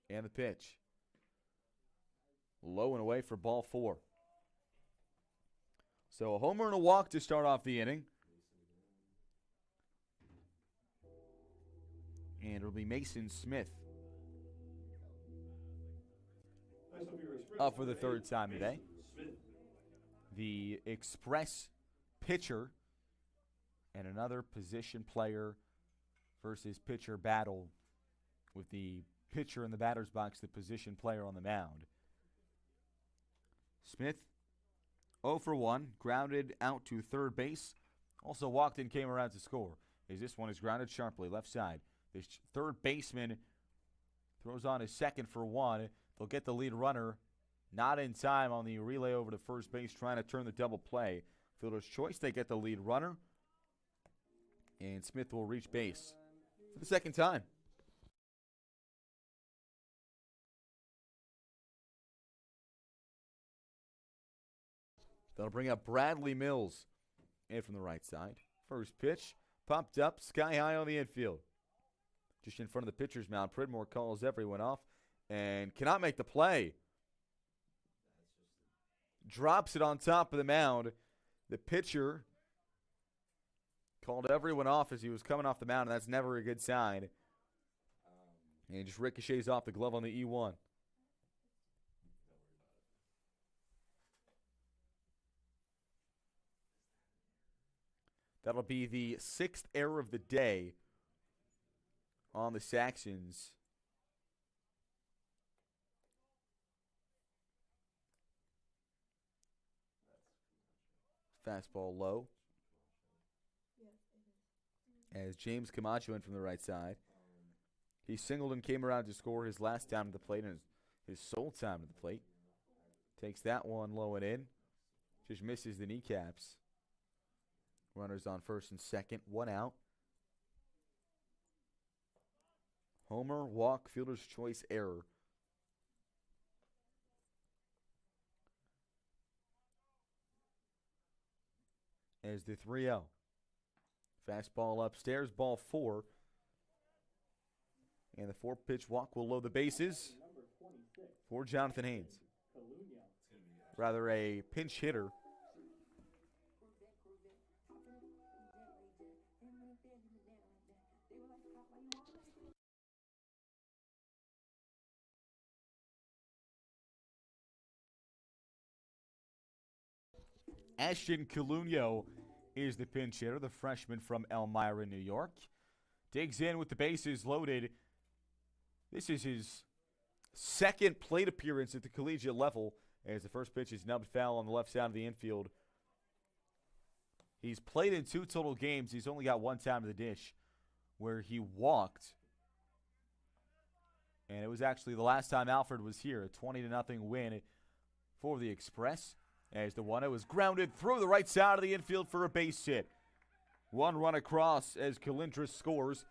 And the pitch. Low and away for ball 4. So a homer and a walk to start off the inning. And it'll be Mason Smith up for the third time today. The Express pitcher and another position player versus pitcher battle with the pitcher in the batter's box, the position player on the mound. Smith 0 for 1, grounded out to third base. Also walked and came around to score. As this one is grounded sharply, left side. This third baseman throws on his second for 1. They'll get the lead runner not in time on the relay over to first base, trying to turn the double play. Fielder's choice, they get the lead runner. And Smith will reach base for the second time. That'll bring up Bradley Mills in from the right side. First pitch, popped up, sky high on the infield. Just in front of the pitcher's mound, Pridmore calls everyone off and cannot make the play. Drops it on top of the mound. The pitcher called everyone off as he was coming off the mound, and that's never a good sign. And just ricochets off the glove on the E1. That'll be the 6th error of the day on the Saxons. Fastball low. As James Camacho in from the right side. He singled and came around to score his last time to the plate and his sole time to the plate. Takes that one low and in. Just misses the kneecaps. Runners on first and second, 1 out. Homer, walk, fielder's choice, error. As the 3-0. Fastball upstairs, ball 4. And the 4-pitch walk will load the bases for Jonathan Haynes. Rather a pinch hitter. Ashton Calunio is the pinch hitter, the freshman from Elmira, New York. Digs in with the bases loaded. This is his second plate appearance at the collegiate level, as the first pitch is nubbed foul on the left side of the infield. He's played in 2 total games. He's only got 1 time to the dish where he walked. And it was actually the last time Alfred was here, a 20-0 win for the Express. As the 1-0 is grounded through the right side of the infield for a base hit. 1 run across as Calindris scores.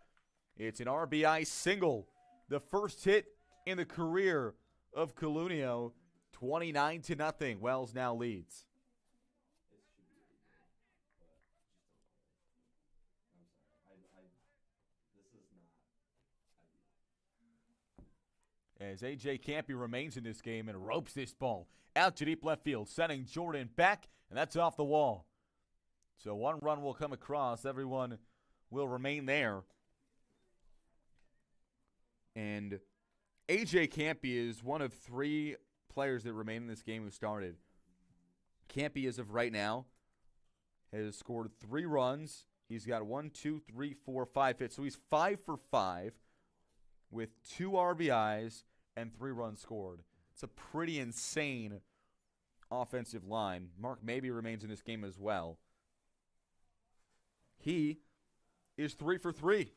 It's an RBI single. The first hit in the career of Calunio. 29-0. Wells now leads. As A.J. Campy remains in this game and ropes this ball out to deep left field, sending Jordan back, and that's off the wall. So 1 run will come across. Everyone will remain there. And A.J. Campy is one of 3 players that remain in this game who started. Campy, as of right now, has scored 3 runs. He's got 1, 2, 3, 4, 5 hits. So he's 5 for 5 with 2 RBIs and 3 runs scored. It's a pretty insane offensive line. Mark Maybe remains in this game as well. He is 3 for 3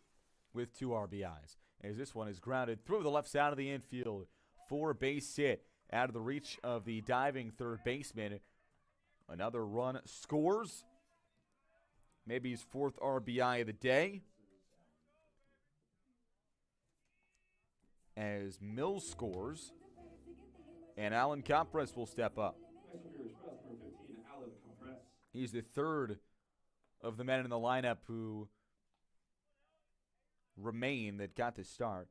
with 2 RBIs. As this one is grounded through the left side of the infield for a base hit out of the reach of the diving third baseman. Another run scores. Maybe his 4th RBI of the day. As Mills scores. And Alan Compress will step up. He's the 3rd of the men in the lineup who remain that got to start.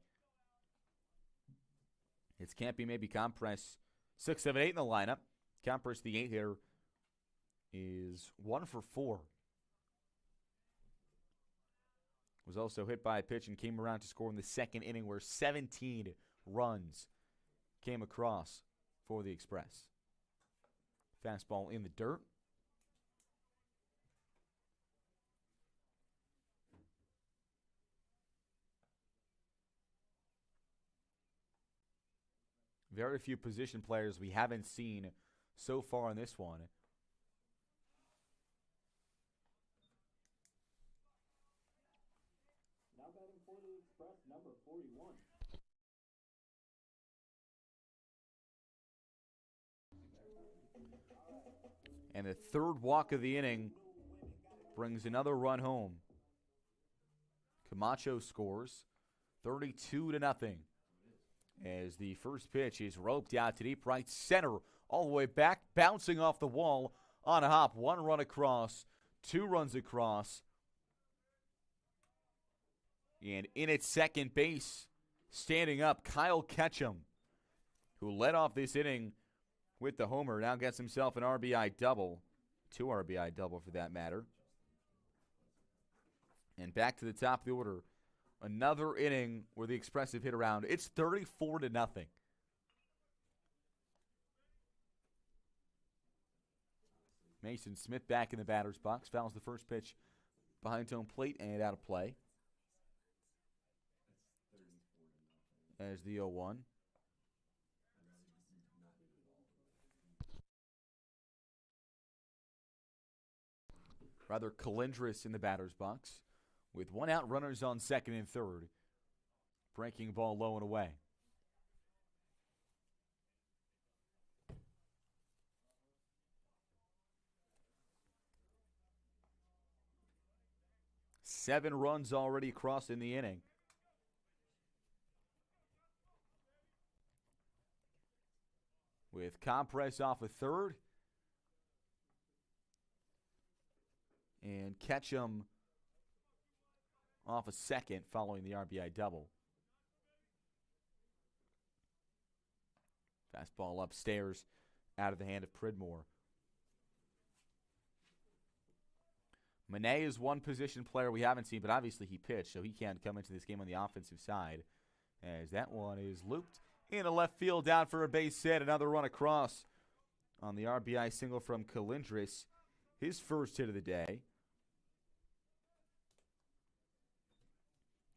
It's Campy, Maybe, Compress. 6, 7, 8 in the lineup. Compress, the 8 hitter, is 1 for 4. Was also hit by a pitch and came around to score in the 2nd inning where 17 runs came across for the Express. Fastball in the dirt. Very few position players we haven't seen so far in this one. Now batting for the Express, number 41. And the 3rd walk of the inning brings another run home. Camacho scores 32-0. As the first pitch is roped out to deep right center, all the way back, bouncing off the wall on a hop. 1 run across, 2 runs across. And in at second base, standing up, Kyle Ketchum, who led off this inning with the homer, now gets himself an RBI double. 2 RBI double for that matter. And back to the top of the order. Another inning where the Express have hit around. It's 34-0. Mason Smith back in the batter's box. Fouls the first pitch behind home plate and out of play. As the 0-1. Rather Calindris in the batter's box. With 1 out, runners on 2nd and 3rd. Breaking ball low and away. Seven runs already across in the inning. With Compress off a 3rd. And Ketchum off a 2nd following the RBI double. Fastball upstairs out of the hand of Pridmore. Manet is one position player we haven't seen, but obviously he pitched, so he can't come into this game on the offensive side. As that one is looped into left field, down for a base hit. Another run across on the RBI single from Calindris. His first hit of the day.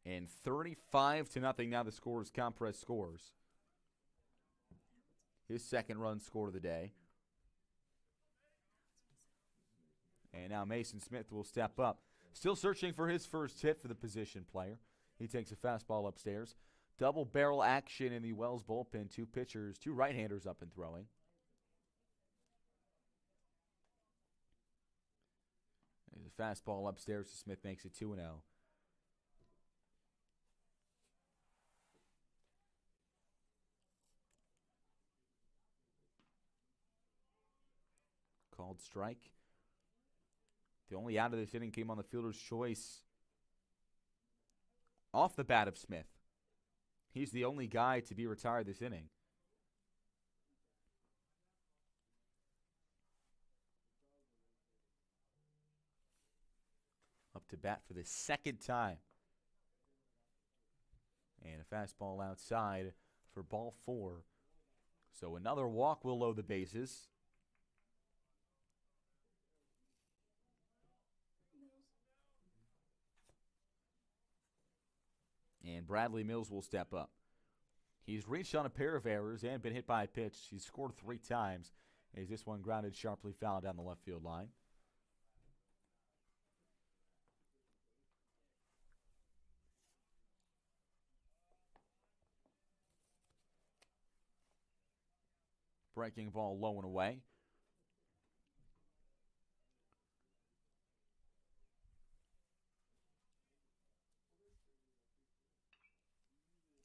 And 35-0 now the score is Compress scores. His 2nd run score of the day. And now Mason Smith will step up. Still searching for his first hit for the position player. He takes a fastball upstairs. Double barrel action in the Wells bullpen. 2 pitchers, 2 right-handers up and throwing. There's a fastball upstairs to Smith, makes it 2-0. Called strike. The only out of this inning came on the fielder's choice off the bat of Smith. He's the only guy to be retired this inning. Up to bat for the 2nd time. And a fastball outside for ball 4. So another walk will load the bases. And Bradley Mills will step up. He's reached on a pair of errors and been hit by a pitch. He's scored 3 times as this one grounded sharply foul down the left field line. Breaking ball low and away.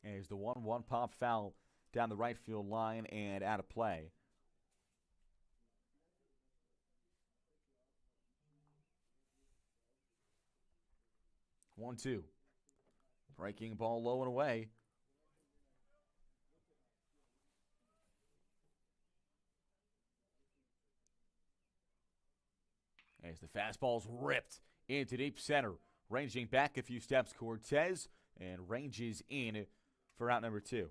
As the 1-1 pop foul down the right field line and out of play. One, two. Breaking ball low and away. As the fastball's ripped into deep center. Ranging back a few steps, Cortez, and ranges in for out number 2.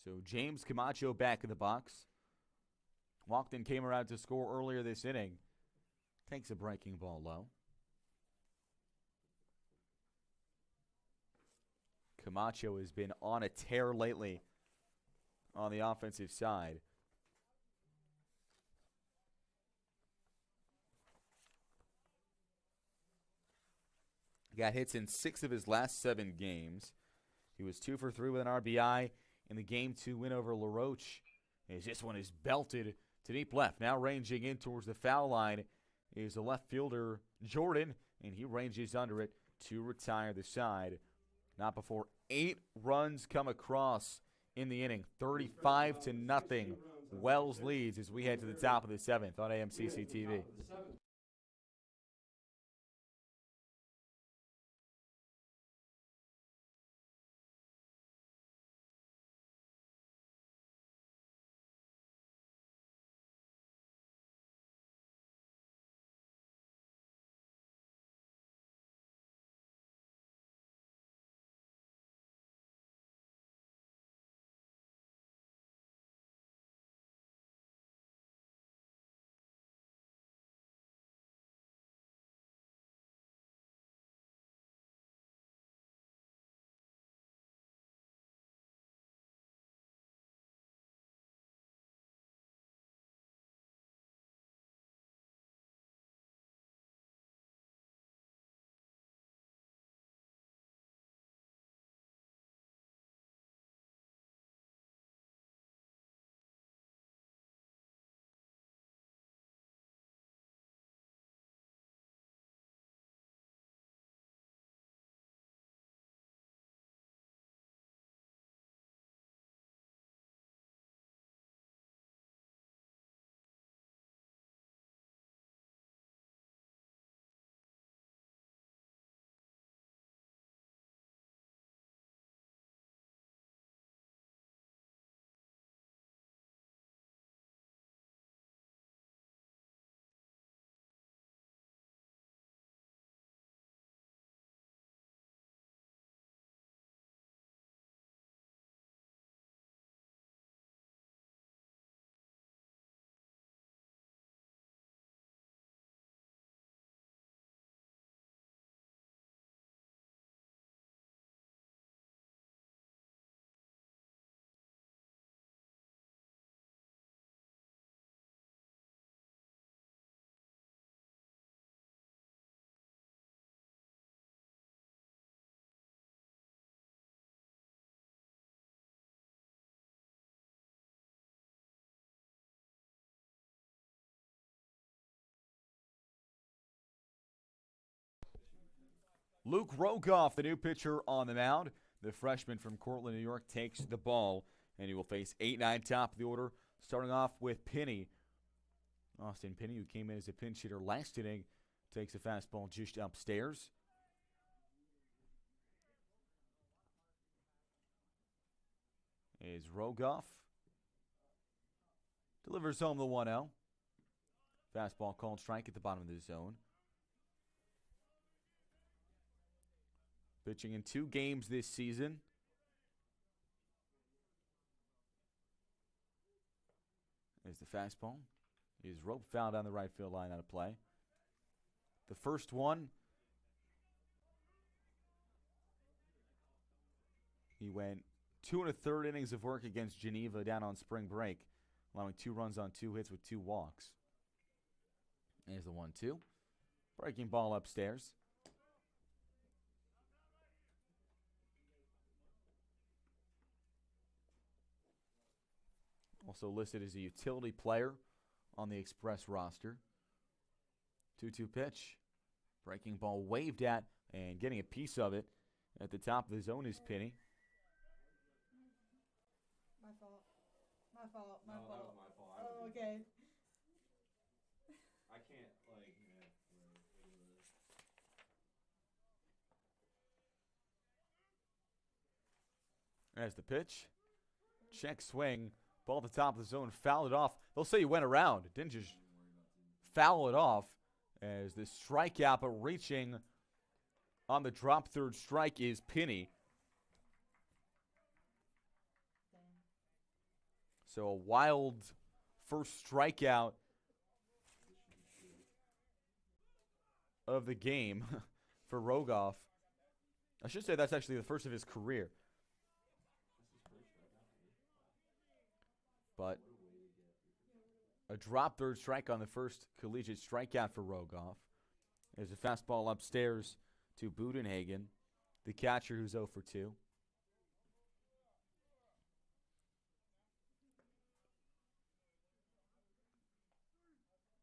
So James Camacho back in the box. Walked and came around to score earlier this inning. Takes a breaking ball low. Camacho has been on a tear lately on the offensive side. Got hits in 6 of his last 7 games. He was 2 for 3 with an RBI in the Game 2 win over LaRoche. As this one is belted to deep left. Now ranging in towards the foul line is the left fielder Jordan, and he ranges under it to retire the side. Not before 8 runs come across in the inning. 35-0. Wells leads as we head to the top of the 7th on AMCC TV. Luke Rogoff, the new pitcher on the mound. The freshman from Cortland, New York, takes the ball, and he will face 8-9 top of the order, starting off with Penny. Austin Penny, who came in as a pinch hitter last inning, takes a fastball just upstairs. Is Rogoff. Delivers home the 1-0. Fastball called strike at the bottom of the zone. Pitching in 2 games this season. There's the fastball. He's rope foul down the right field line out of play. The first one, he went 2 1/3 innings of work against Geneva down on spring break, allowing 2 runs on 2 hits with 2 walks. There's the 1-2. Breaking ball upstairs. Also listed as a utility player on the Express roster. 2-2 pitch. Breaking ball waved at, and getting a piece of it at the top of the zone is Penny. My fault. My fault. My No, that fault. was my fault. Oh, okay. I can't, like, right. There's the pitch. Check swing. Ball at the top of the zone. Fouled it off. They'll say he went around. Didn't just foul it off. As the strikeout, but reaching on the drop third strike is Penny. So a wild first strikeout of the game for Rogoff. I should say that's actually the first of his career. But a drop third strike on the first collegiate strikeout for Rogoff. There's a fastball upstairs to Budenhagen, the catcher who's 0 for 2.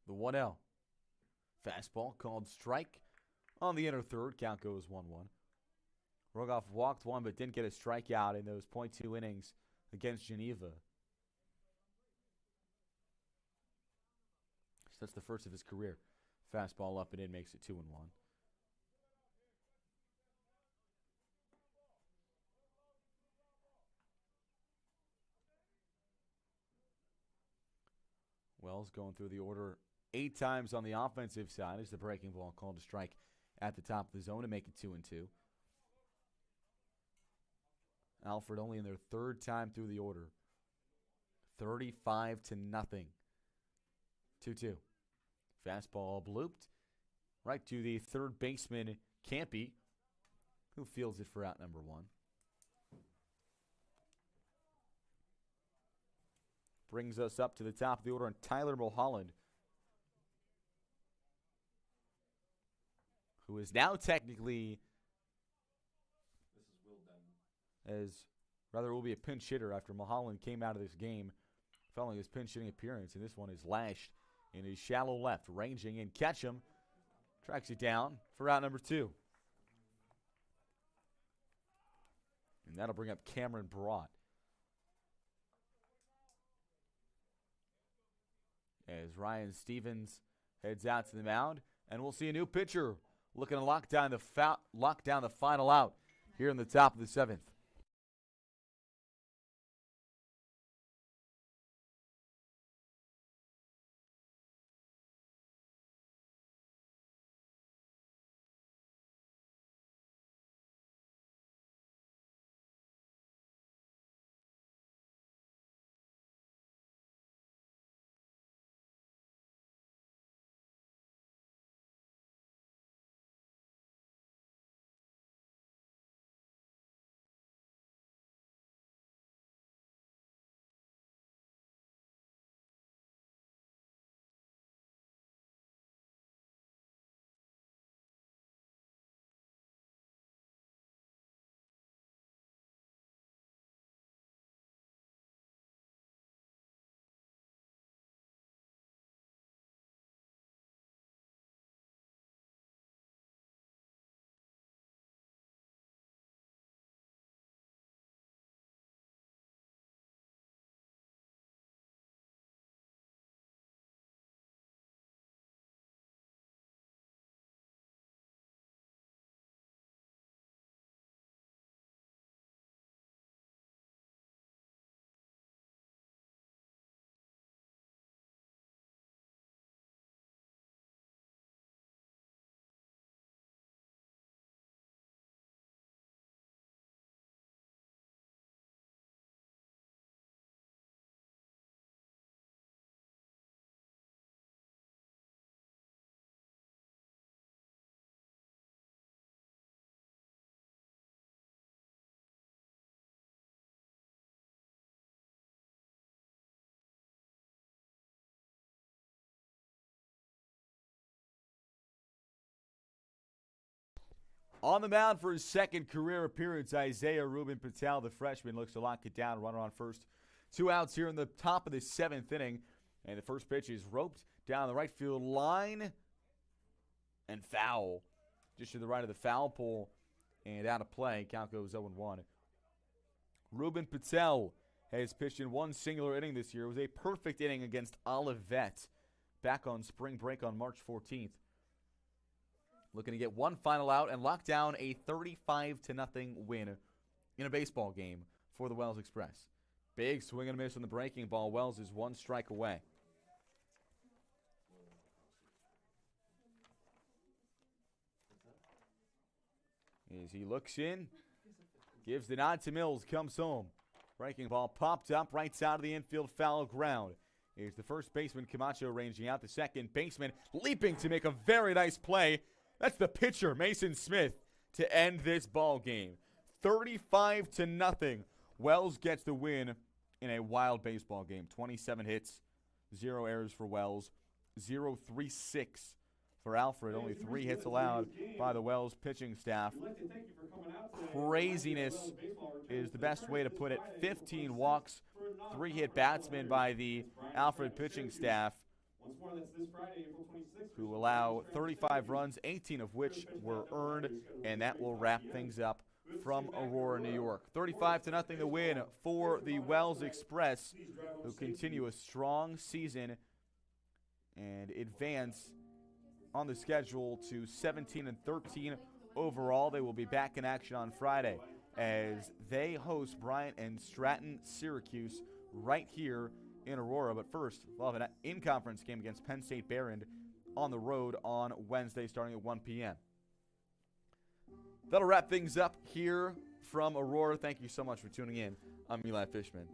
The 1-0. Fastball called strike on the inner third. Count goes 1-1. Rogoff walked 1 but didn't get a strikeout in those .2 innings against Geneva. So that's the first of his career. Fastball up and in makes it 2-1. Wells going through the order 8 times on the offensive side as the breaking ball called a strike at the top of the zone to make it 2-2. Alfred only in their 3rd time through the order. 35-0. 2-2. Fastball blooped right to the third baseman, Campy, who fields it for out number 1. Brings us up to the top of the order on Tyler Mulholland, who is now technically, This is Will Denton. as rather will be a pinch hitter after Mulholland came out of this game following his pinch hitting appearance, and this one is lashed in his shallow left, ranging in. Ketchum tracks it down for out number 2. And that'll bring up Cameron Broad. As Ryan Stevens heads out to the mound, and we'll see a new pitcher looking to lock down the final out here in the top of the 7th. On the mound for his second career appearance, Isaiah Ruben Patel, the freshman, looks to lock it down. Runner on first. 2 outs here in the top of the 7th inning. And the first pitch is roped down the right field line. And foul. Just to the right of the foul pole. And out of play. Count goes 0-1. Ruben Patel has pitched in one singular inning this year. It was a perfect inning against Olivet back on spring break on March 14th. Looking to get one final out and lock down a 35-0 win in a baseball game for the Wells Express. Big swing and a miss on the breaking ball. Wells is 1 strike away. As he looks in, gives the nod to Mills, comes home. Breaking ball popped up right side of the infield foul ground. Here's the first baseman, Camacho, ranging out. The second baseman leaping to make a very nice play. That's the pitcher, Mason Smith, to end this ball game. 35-0. Wells gets the win in a wild baseball game. 27 hits, 0 errors for Wells, 0.36 for Alfred. Only 3 hits allowed by the Wells pitching staff. Craziness is the best way to put it. 15 walks, 3 hit batsmen by the Alfred pitching staff, who allow 35 runs, 18 of which were earned, and that will wrap things up from Aurora, New York. 35-0 the win for the Wells Express, who continue a strong season and advance on the schedule to 17-13 overall. They will be back in action on Friday as they host Bryant and Stratton Syracuse right here in Aurora. But first, we'll have an in-conference game against Penn State Behrend on the road on Wednesday starting at 1 p.m. That'll wrap things up here from Aurora. Thank you so much for tuning in. I'm Eli Fishman.